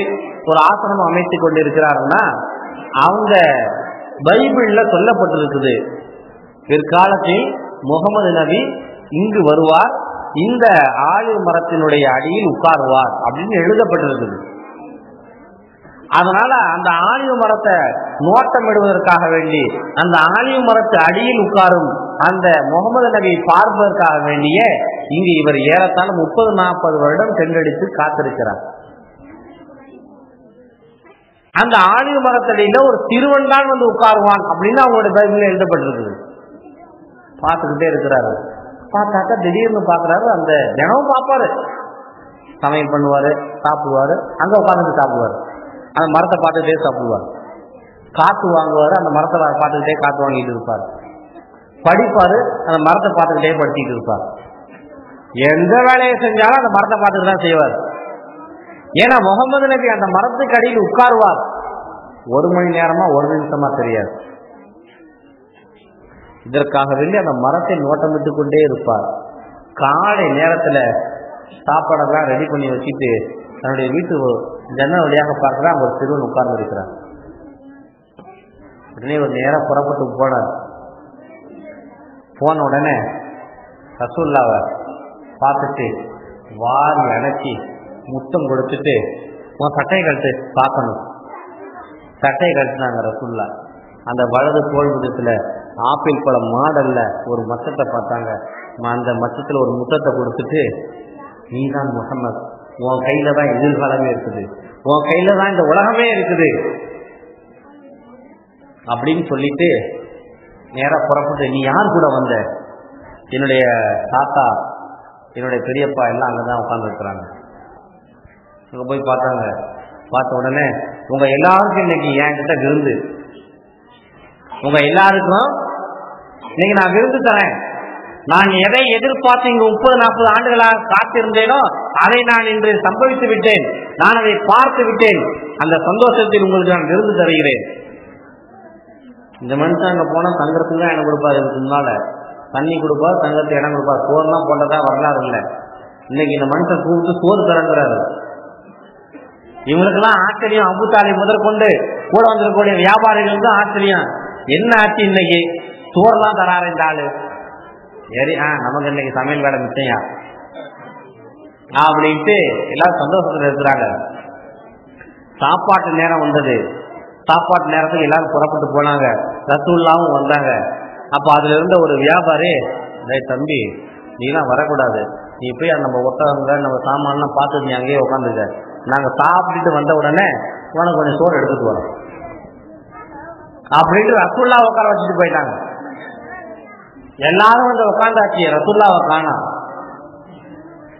ஒரு ஆசனம் அமைத்து கொண்டு இருக்கிறாருன்னா, அவங்க பைபிள்ல சொல்லப்பட்டிருக்குது, பிற்காலத்தில் முகமது நபி இங்கு வருவார், இந்த ஆலிவ் மரத்தினுடைய அடியில் உட்காருவார் அப்படின்னு எழுதப்பட்டிருக்குது. அதனால அந்த ஆலிவ் மரத்தை நோட்டமிடுவதற்காக வேண்டி அந்த ஆலிவ் மரத்து அடியில் உட்காரும் அந்த முகமது நபியை பார்ப்பதற்காக வேண்டிய இங்கு இவர் ஏறத்தாழ 30-40 வருடம் சென்றடித்து காத்திருக்கிறார். அந்த ஆலிவ் மரத்தடியில ஒரு சிறுவன் தான் வந்து உட்காருவான் அப்படின்னு அவங்களுடைய பைபிள்ல எழுதப்பட்டிருக்குது. பார்த்துக்கிட்டே இருக்கிறாரு. பார்த்தாக்கா திடீர்னு பாக்குறாரு, அந்த தினமும் பார்ப்பாரு, சமையல் பண்ணுவாரு, சாப்பிடுவாரு, அங்க உட்காந்துட்டு சாப்பிடுவாரு, அந்த மரத்தை பார்த்துக்கிட்டே சாப்பிடுவார். காத்து வாங்குவாரு, அந்த மரத்தை பார்த்துக்கிட்டே காத்து வாங்கிட்டு இருப்பார். படிப்பாரு, அந்த மரத்தை பார்த்துக்கிட்டே படிச்சுட்டு இருப்பார். எந்த வேலையை செஞ்சாலும் அந்த மரத்தை பார்த்துட்டு தான் செய்வார். ஏன்னா முகமது நபி அந்த மரத்துக்கு அடியில் உட்காருவார். 1 மணி நேரமா 1 நிமிஷமா தெரியாது. இதற்காக வேண்டி அந்த மரத்தை நோட்டமிட்டு கொண்டே இருப்பார். காலை நேரத்துல சாப்பாடெல்லாம் ரெடி பண்ணி வச்சுட்டு தன்னுடைய வீட்டு ஜன்னல் வழியாக பார்க்கிறா, ஒரு சிறுவன் உட்கார்ந்து இருக்கிறார். உடனே ஒரு நேரம் புறப்பட்டு போனார். போன உடனே ரசூலுல்லாவை பார்த்துட்டு வாரி அணைச்சி முத்தம் கொடுத்துட்டு, உன் சட்டையை கழித்து பார்க்கணும், சட்டையை கழிச்சுனாங்க ரசூலுல்லா. அந்த வலது தோள் புதத்துல ஆப்பிள் பழம் மாடல்ல ஒரு மச்சத்தை பார்த்தாங்க. அந்த மச்சத்துல ஒரு முத்தத்தை கொடுத்துட்டு, நீதான் முஹம்மது, உன் கையில தான் எதிர்காலமே இருக்குது, உன் கையில தான் இந்த உலகமே இருக்குது அப்படின்னு சொல்லிட்டு நேரா புறப்பட்டு, நீ யார் கூட வந்த? என்னுடைய தாத்தா, என்னுடைய பெரியப்பா எல்லாம் அங்கதான் உட்கார்ந்து இருக்கிறாங்க. அங்க போய் பார்த்தாங்க. பார்த்த உடனே, உங்க எல்லாருக்கும் இன்னைக்கு என்கிட்ட விருந்து, உங்க எல்லாருக்கும் இன்னைக்கு நான் விருந்து தரேன். நான் எதை எதிர்பார்த்து இங்கு 30-40 ஆண்டுகளாக காத்திருந்தேனோ அதை நான் இன்று சம்பவித்து விட்டேன். நான் அதை பார்த்து விட்டேன். அந்த சந்தோஷத்தில் உங்களுக்கு நான் விருந்து தருகிறேன். இந்த மனுஷன் அங்க போனா தங்கறதுக்கு தான் இடம் கொடுப்பாரு. இதுக்கு முன்னால தண்ணி கொடுப்பார், தங்கறதுக்கு இடம் கொடுப்பார். சோறுலாம் போட்டதா வரலாறு இல்லை. இன்னைக்கு இந்த மனுஷன் கூப்பிட்டு சோறு தரங்கிறாரு. இவங்களுக்கெல்லாம் ஆச்சரியம். அபு தாலிப் முதற்கொண்டு கூட வந்திருக்கக்கூடிய வியாபாரிகள் தான் ஆச்சரியம். என்ன ஆச்சு இன்னைக்கு சோறுலாம் தராரு இந்த ஆளு, சரி நமக்கு இன்னைக்கு சமையல் வேலை மிச்சையா அப்படின்ட்டு எல்லாரும் சந்தோஷத்துல இருக்கிறாங்க. சாப்பாட்டு நேரம் வந்தது. சாப்பாட்டு நேரத்துக்கு எல்லாரும் புறப்பட்டு போனாங்க. ரசூலுல்லாவும் வந்தாங்க. அப்ப அதுல இருந்த ஒரு வியாபாரி, தம்பி நீலாம் வரக்கூடாது, நீ போய் நம்ம ஒட்டகங்க நம்ம சாமான்லாம் பார்த்து நீ அங்கேயே உட்காந்துக்க, நாங்க சாப்பிட்டுட்டு வந்த உடனே உனக்கு கொஞ்சம் சோறு எடுத்துட்டு வரோம் அப்படின்ட்டு ரசூலுல்லா உட்கார வச்சுட்டு போயிட்டாங்க. எல்லாரும் வந்து உட்காந்தாச்சு. ரசூலுல்லாவை காணோம்.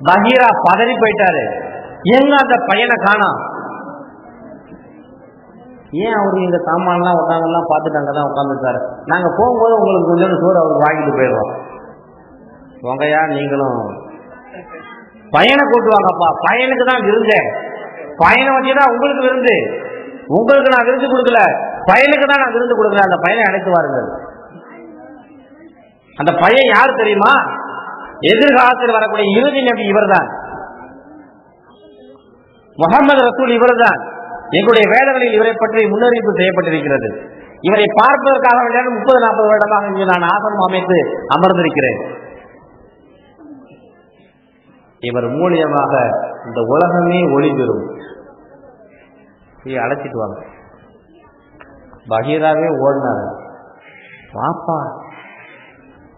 பகீரா பதறி போயிட்டாரு. எங்க அந்த பையனை காணோம்? ஏன் அவரு இந்த சாமான்லாம் உட்காங்கலாம் பார்த்துட்டு அங்கதான் உட்காந்துருக்காரு. நாங்க போகும்போது உங்களுக்கு கொஞ்சம் சோறு அவருக்கு வாங்கிட்டு போயிடுவோம். உங்கையா நீங்களும் பையனை கூட்டுவாங்கப்பா, பையனுக்கு தான் விருந்தேன், பையனை வச்சுதான் உங்களுக்கு விருந்து, உங்களுக்கு நான் விருந்து கொடுக்கல, பையனுக்கு தான் நான் விருந்து கொடுக்கல, அந்த பையனை அழைத்து வாருங்கள். அந்த பையன் யாரு தெரியுமா? எதிர்காலத்தில் வரக்கூடிய இறுதி நபி இவர் தான், முஹம்மது ரசூல் இவர் தான். எங்களுடைய வேதங்களில் இவரை பற்றி முன்னறிவிப்பு செய்யப்பட்டிருக்கிறது. இவரை பார்ப்பதற்காக 30-40 வருடமாக இங்கு நான் ஆசனம் அமைத்து அமர்ந்திருக்கிறேன். இவர் மூலியமாக இந்த உலகமே ஒளி பெறும். அழைச்சிட்டு வாங்க. பகீராவே ஓடினாரு. வாப்பா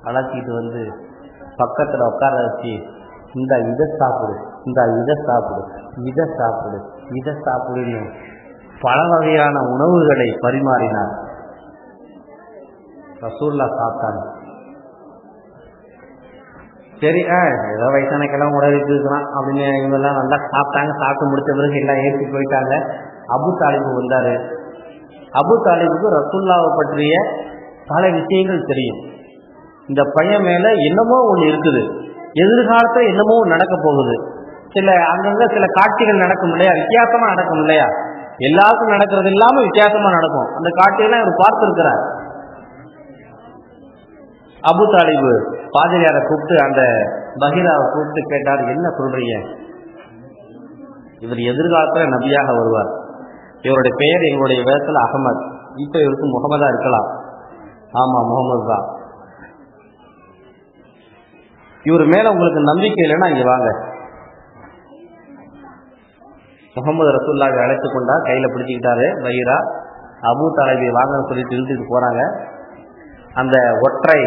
அழைச்சிட்டு வந்து பக்கத்துல உட்கார வச்சு, இந்த இதை சாப்பிடு, இந்த இதை சாப்பிடு, இதை சாப்பிடு, இதை சாப்பிடுன்னு பல வகையான உணவுகளை பரிமாறினார். ரசூலுல்லாஹ் சாப்பிட்டாங்க. சரி, ஏதோ வயசான கிழமை உடலுக்கு இருக்கிறான் அப்படின்னு இவங்கெல்லாம் நல்லா சாப்பிட்டாங்க. சாப்பிட்டு முடிச்ச பிறகு எல்லாம் ஏற்றி போயிட்டாங்க. அபு தாலிபு வந்தாரு. அபு தாலிபுக்கு ரசூலுல்லாஹை பற்றிய பல விஷயங்கள் தெரியும். இந்த பையன் மேல என்னமோ ஒண்ணு இருக்குது, எதிர்காலத்துல என்னமோ நடக்க போகுது, சில அங்கங்க சில காட்சிகள் நடக்கும் இல்லையா, வித்தியாசமா நடக்கும் இல்லையா, எல்லாருக்கும் நடக்கிறது இல்லாம வித்தியாசமா நடக்கும். அந்த காட்சியெல்லாம் இவர் பார்த்திருக்கிறார். அபு தாலிபு பாதிரியாரை கூப்பிட்டு அந்த பகீராவை கூப்பிட்டு கேட்டார், என்ன சொல்றீங்க? இவர் எதிர்காலத்துல நபியாக வருவார். இவருடைய பெயர் எங்களுடைய வேதத்துல அகமது, இப்ப இவருக்கு முகமதா இருக்கலாம். ஆமா, முகமது தான். இவர் மேல உங்களுக்கு நம்பிக்கை இல்லைன்னா இங்க வாங்க. முகமது ரசூலுல்லாஹை அழைத்து கொண்டா, கையில பிடிச்சுக்கிட்டாரு பகீரா. அபு தாலிபை வாங்கன்னு சொல்லிட்டு இழுத்துட்டு போறாங்க. அந்த ஒற்றை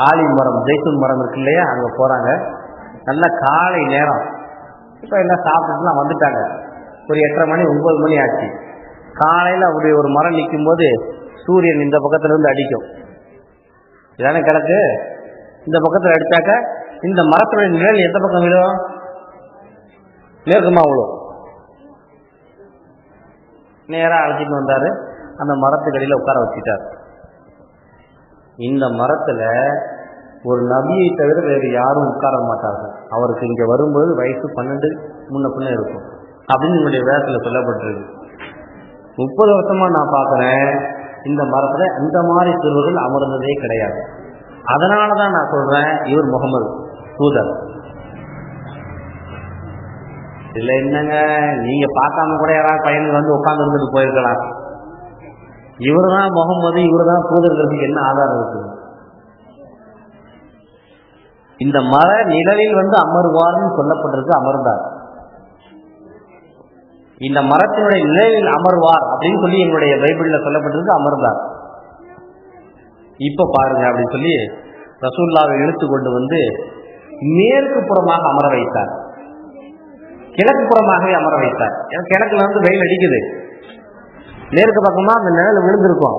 ஆலி மரம், ஜெய்தூன் மரம் இருக்கு இல்லையா, அங்க போறாங்க. நல்ல காலை நேரம். இப்ப எல்லாம் சாப்பிட்டுலாம் வந்துட்டாங்க. ஒரு 8:30 மணி 9 மணி ஆச்சு. காலையில அப்படி ஒரு மரம் நிற்கும் போது சூரியன் இந்த பக்கத்துல இருந்து அடிக்கும். இதானே கிழக்கு. இந்த பக்கத்துல அடிச்சாக்க இந்த மரத்துடைய நிழல் எந்த பக்கம் விழும்? மேற்குமா விழும். நேரா அழைச்சிட்டு வந்தாரு. அந்த மரத்துக்கடியில உட்கார வச்சுட்டார். இந்த மரத்துல ஒரு நபியை தவிர வேறு யாரும் உட்கார மாட்டார்கள். அவருக்கு இங்க வரும்போது வயசு 12 முன்ன பின்ன இருக்கும் அப்படின்னு என்னுடைய வேதத்துல சொல்லப்பட்டிருக்கு. 30 வருஷமா நான் பாக்குறேன், இந்த மரத்துல இந்த மாதிரி சிறுவர்கள் அமர்ந்ததே கிடையாது. அதனாலதான் நான் சொல்றேன், இவர் முகமது தூதர் இல்ல. என்னங்க, நீங்க பார்க்காம கூட யாராவது பையனுக்கு வந்து உட்கார்ந்து இருந்துட்டு போயிருக்கலாம். இவரு தான் முகமது, இவரு தான் தூதர்களுக்கு என்ன ஆதாரம் இருக்கு? இந்த மர நிழலில் வந்து அமர்வார்னு சொல்லப்பட்டிருக்கு, அமர்ந்தார். இந்த மரத்தினுடைய நிழலில் அமர்வார் அப்படின்னு சொல்லி எங்களுடைய பைபிள்ல சொல்லப்பட்டிருக்கு, அமர்ந்தார். இப்ப பாருங்க அப்படின்னு சொல்லி ரசூலுல்லாஹை இழுத்து கொண்டு வந்து மேற்கு புறமாக அமர வைத்தார். கிழக்கு புறமாகவே அமர வைத்தார். கிழக்குல வந்து வெயில் அடிக்குது, மேற்கு பக்கமா அந்த நிழல் விழுந்திருக்கும்.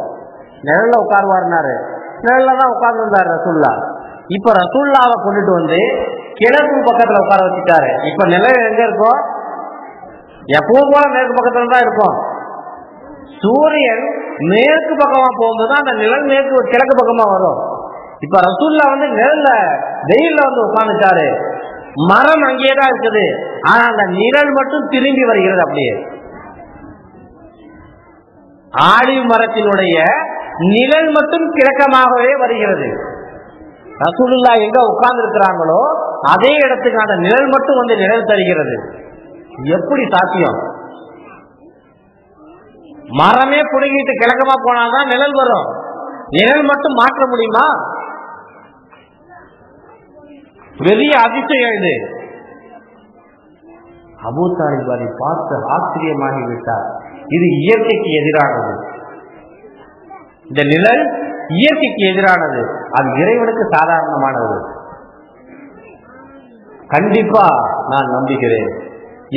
நிழல்ல உட்காருவாருனாரு, நிழல்ல தான் உட்கார்ந்து இருந்தாரு ரசூலுல்லாஹ். இப்ப ரசூலுல்லாஹை கொண்டுட்டு வந்து கிழக்கு பக்கத்துல உட்கார வச்சுட்டாரு. இப்ப நிழல் எங்க இருக்கும்? எப்பவும் போல மேற்கு பக்கத்துல தான் இருக்கும். சூரியன் மேற்கு பக்கமா போகும்போது அந்த நிழல் கிழக்கு பக்கமா வரும். இப்ப ரசூலுல்லாஹ் வந்து நிழல்ல வெயில்ல வந்து உட்கார்ந்துட்டாரு. மரம் அங்கேயேதான் இருக்குது, ஆனா அந்த நிழல் மட்டும் திரும்பி வருகிறது. அப்படியே ஆலிவ் மரத்தினுடைய நிழல் மட்டும் கிழக்கமாகவே வருகிறது. ரசூலுல்லாஹ் எங்க உட்கார்ந்து இருக்கிறாங்களோ அதே இடத்துக்கு அந்த நிழல் மட்டும் வந்து நிழல் தருகிறது. எப்படி சாத்தியம்? மரமே புடுங்கிட்டு கிழக்கமா போனாதான் நிழல் வரும். நிழல் மட்டும் மாற்ற முடியுமா? பெரிய அதிசயம் இது. அபூ தாலிப் அதை பார்த்து ஆச்சரியமாகி விட்டார். இது இயற்கைக்கு எதிரானது. இந்த நிழல் இயற்கைக்கு எதிரானது, அது இறைவனுக்கு சாதாரணமானது. கண்டிப்பா நான் நம்புகிறேன்.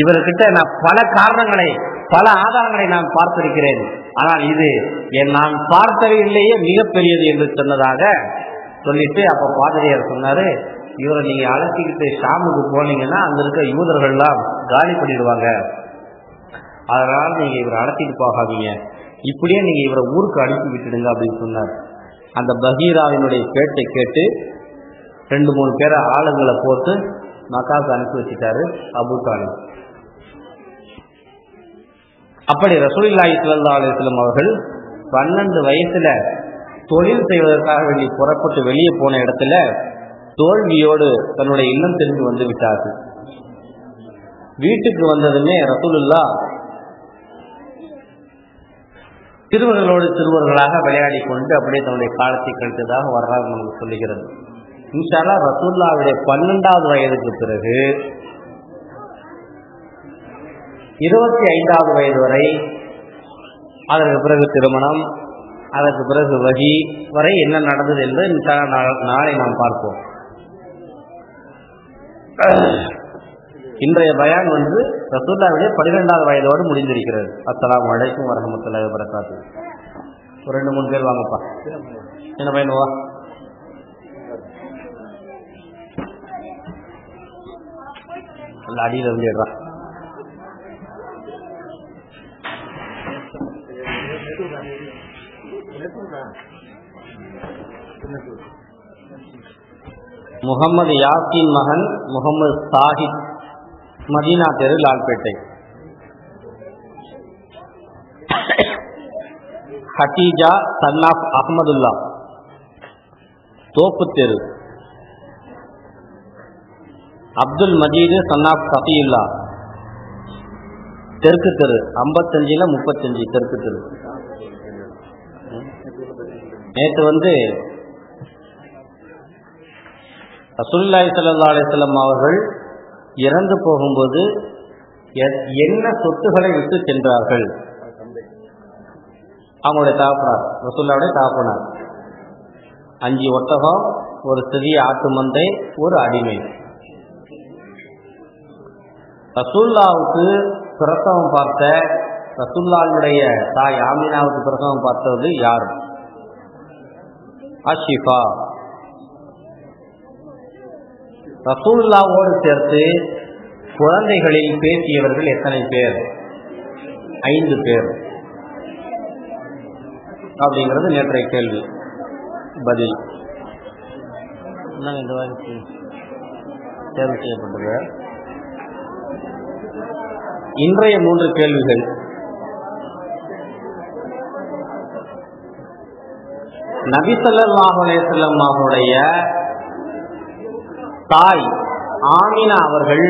இவர்கிட்ட நான் பல காரணங்களை, பல ஆதாரங்களை நான் பார்த்திருக்கிறேன். ஆனால் இது நான் பார்த்தவையிலேயே மிகப்பெரியது என்று சொன்னதாக சொல்லிட்டு அப்ப பாதிரியார் சொன்னாரு, இவரை நீங்க அழைச்சிக்கிட்டு ஷாமுக்கு போனீங்கன்னா அங்க இருக்க யூதர்கள்லாம் காலி பண்ணிடுவாங்க, அதனால நீங்க இவரை அழைச்சிட்டு போகாதீங்க, இப்படியே நீங்க இவரை ஊருக்கு அனுப்பி விட்டுடுங்க அப்படின்னு சொன்னார். அந்த பகீராவினுடைய பேட்டை கேட்டு 2-3 பேரை ஆளுங்களை போட்டு மக்காவுக்கு அனுப்பி வச்சுட்டாரு அபூ தாலிப். அப்படி ரசூலுல்லாஹி ஸல்லல்லாஹு அலைஹி வஸல்லம் அவர்கள் 12 வயசுல தொழில் செய்வதற்காக வேண்டி புறப்பட்டு வெளியே போன இடத்துல தோல்வியோடு தன்னுடைய இல்லம் திரும்பி வந்து விட்டார்கள். வீட்டுக்கு வந்ததுமே ரசூலுல்லாஹ் சிறுவர்களோடு சிறுவர்களாக விளையாடி கொண்டு அப்படியே தன்னுடைய காலத்தை கழித்ததாக வரலாறு நமக்கு சொல்லுகிறது. இன்ஷா அல்லாஹ் ரசூலுல்லாஹ்வுடைய 12வது வயதுக்கு பிறகு 25வது வயது வரை, அதற்கு பிறகு திருமணம், அதற்கு பிறகு வஹி வரை என்ன நடந்தது என்று நாளை நாம் பார்ப்போம். இன்றைய பயான் ரசூலுல்லாஹ்வுடைய 12வது வயதோடு முடிந்திருக்கிறது. அஸ்ஸலாமு அலைக்கும் வரஹ்மத்துல்லாஹி வபரகாத்துஹு. ஒரு 2-3 பேர் வாங்கப்பா. என்ன பையன் வா. அல்ல அடியில் இருந்து எடுறா. முகமது யாசின் மகன் முகமது சாஹித், மதீனா தெரு, லால்பேட்டை. ஹதீஜா சன்னாப் அஹமதுல்லா, தோப்பு தெரு. அப்துல் மஜீது சன்னாப் சஃபியுல்லா, தெற்கு தெரு. 55 35 தெற்கு தெரு. நேற்று ரசூலுல்லாஹி ஸல்லல்லாஹு அலைஹி வஸல்லம் அவர்கள் இறந்து போகும்போது என்ன சொத்துக்களை விட்டு சென்றார்கள்? அவங்களுடைய தகப்பனார், ரசூலுல்லாஹுடைய தகப்பனார் 5 ஒட்டகம், ஒரு சிறிய ஆட்டு மந்தை, ஒரு அடிமை. ரசூலுல்லாஹ்வுக்கு பிரசவம் பார்த்த, ரசூலுல்லாஹ்வுடைய தாய் ஆமினாவுக்கு பிரசவம் பார்த்தது யார்? அஷிஃபா. ரசூலுல்லாஹ்வோடு சேர்த்து குழந்தைகளில் பேசியவர்கள் எத்தனை பேர்? 5 பேர். அப்படிங்கிறது நேற்றைய கேள்வி. பதில் இந்த வாய்ப்பு தேர்வு செய்யப்பட்டது. இன்றைய 3 கேள்விகள். நபி ஸல்லல்லாஹு அலைஹி வஸல்லம் அவருடைய தாய் ஆமினா அவர்கள்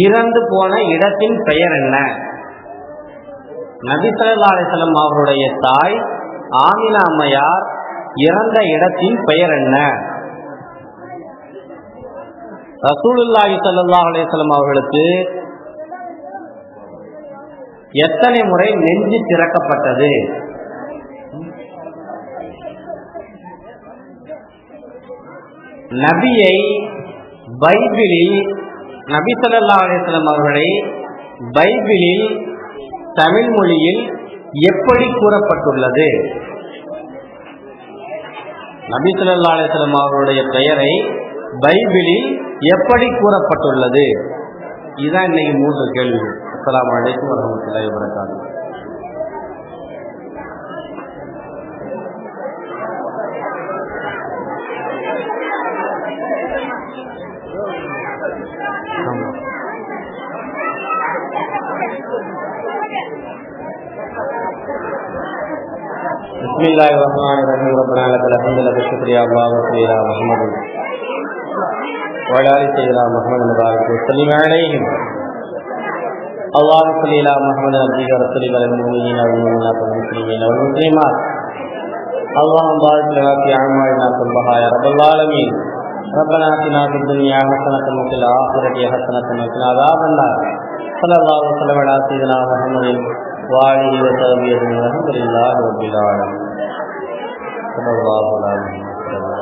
இறந்து போன இடத்தின் பெயர் என்ன? நபி ஸல்லல்லாஹு அலைஹி வஸல்லம் அவருடைய தாய் ஆமினா அம்மையார் இறந்த இடத்தின் பெயர் என்ன? ரசூலுல்லாஹி ஸல்லல்லாஹு அலைஹி வஸல்லம் அவர்களுக்கு எத்தனை முறை நெஞ்சு திறக்கப்பட்டது? நபியை பைபிளில், நபி ஸல்லல்லாஹு அலைஹி வஸல்லம் அவர்களை பைபிளில் தமிழ் மொழியில் எப்படி கூறப்பட்டுள்ளது? நபி ஸல்லல்லாஹு அலைஹி வஸல்லம் அவருடைய பெயரை பைபிளில் எப்படி கூறப்பட்டுள்ளது? இதுதான் இன்னைக்கு 3 கேள்விகள். அஸ்ஸலாமு அலைக்கும் வரஹ்மத்துல்லாஹி வபரகாத்துஹு. பிஸ்மில்லாஹிர்ரஹ்மானிர்ரஹீம். ரப்பனா லக்கல் ஹம்து லக ஷுக்ரியா அல்லாஹ் வஸல்லியா முஹம்மது வஅலா ஆலி சய்யிதினா முஹம்மதின் பாரிக் வஸல்லிம் அலைஹிம். அல்லாஹும்ம ஸல்லி அலா முஹம்மதின் அப்திக வ ரசூலிக வல் முஃமினீன வல் முஃமினாத் வல் முஸ்லிமீன வல் முஸ்லிமாத். அல்லாஹும்ம பாரிக் லனா ஃபீ அமாலினா குல்லஹா யா ரப்பல் ஆலமீன். ரப்பனா ஆத்தினா ஃபித் துன்யா ஹஸனத்தன் வ ஃபில் ஆখিরাতি ஹஸனத்தன் வ கினா அஸாபன் நார். ஸல்லல்லாஹு அலைஹி வ ஸல்லம் அலா சய்யிதினா முஹம்மதின் வ ஆலிஹி வ ஸஹ்பிஹி அஜ்மஈன். அல்ஹம்துலில்லாஹி ரப்பில் ஆலமீன். ஸல்லல்லாஹு அலைஹி வஸல்லம்.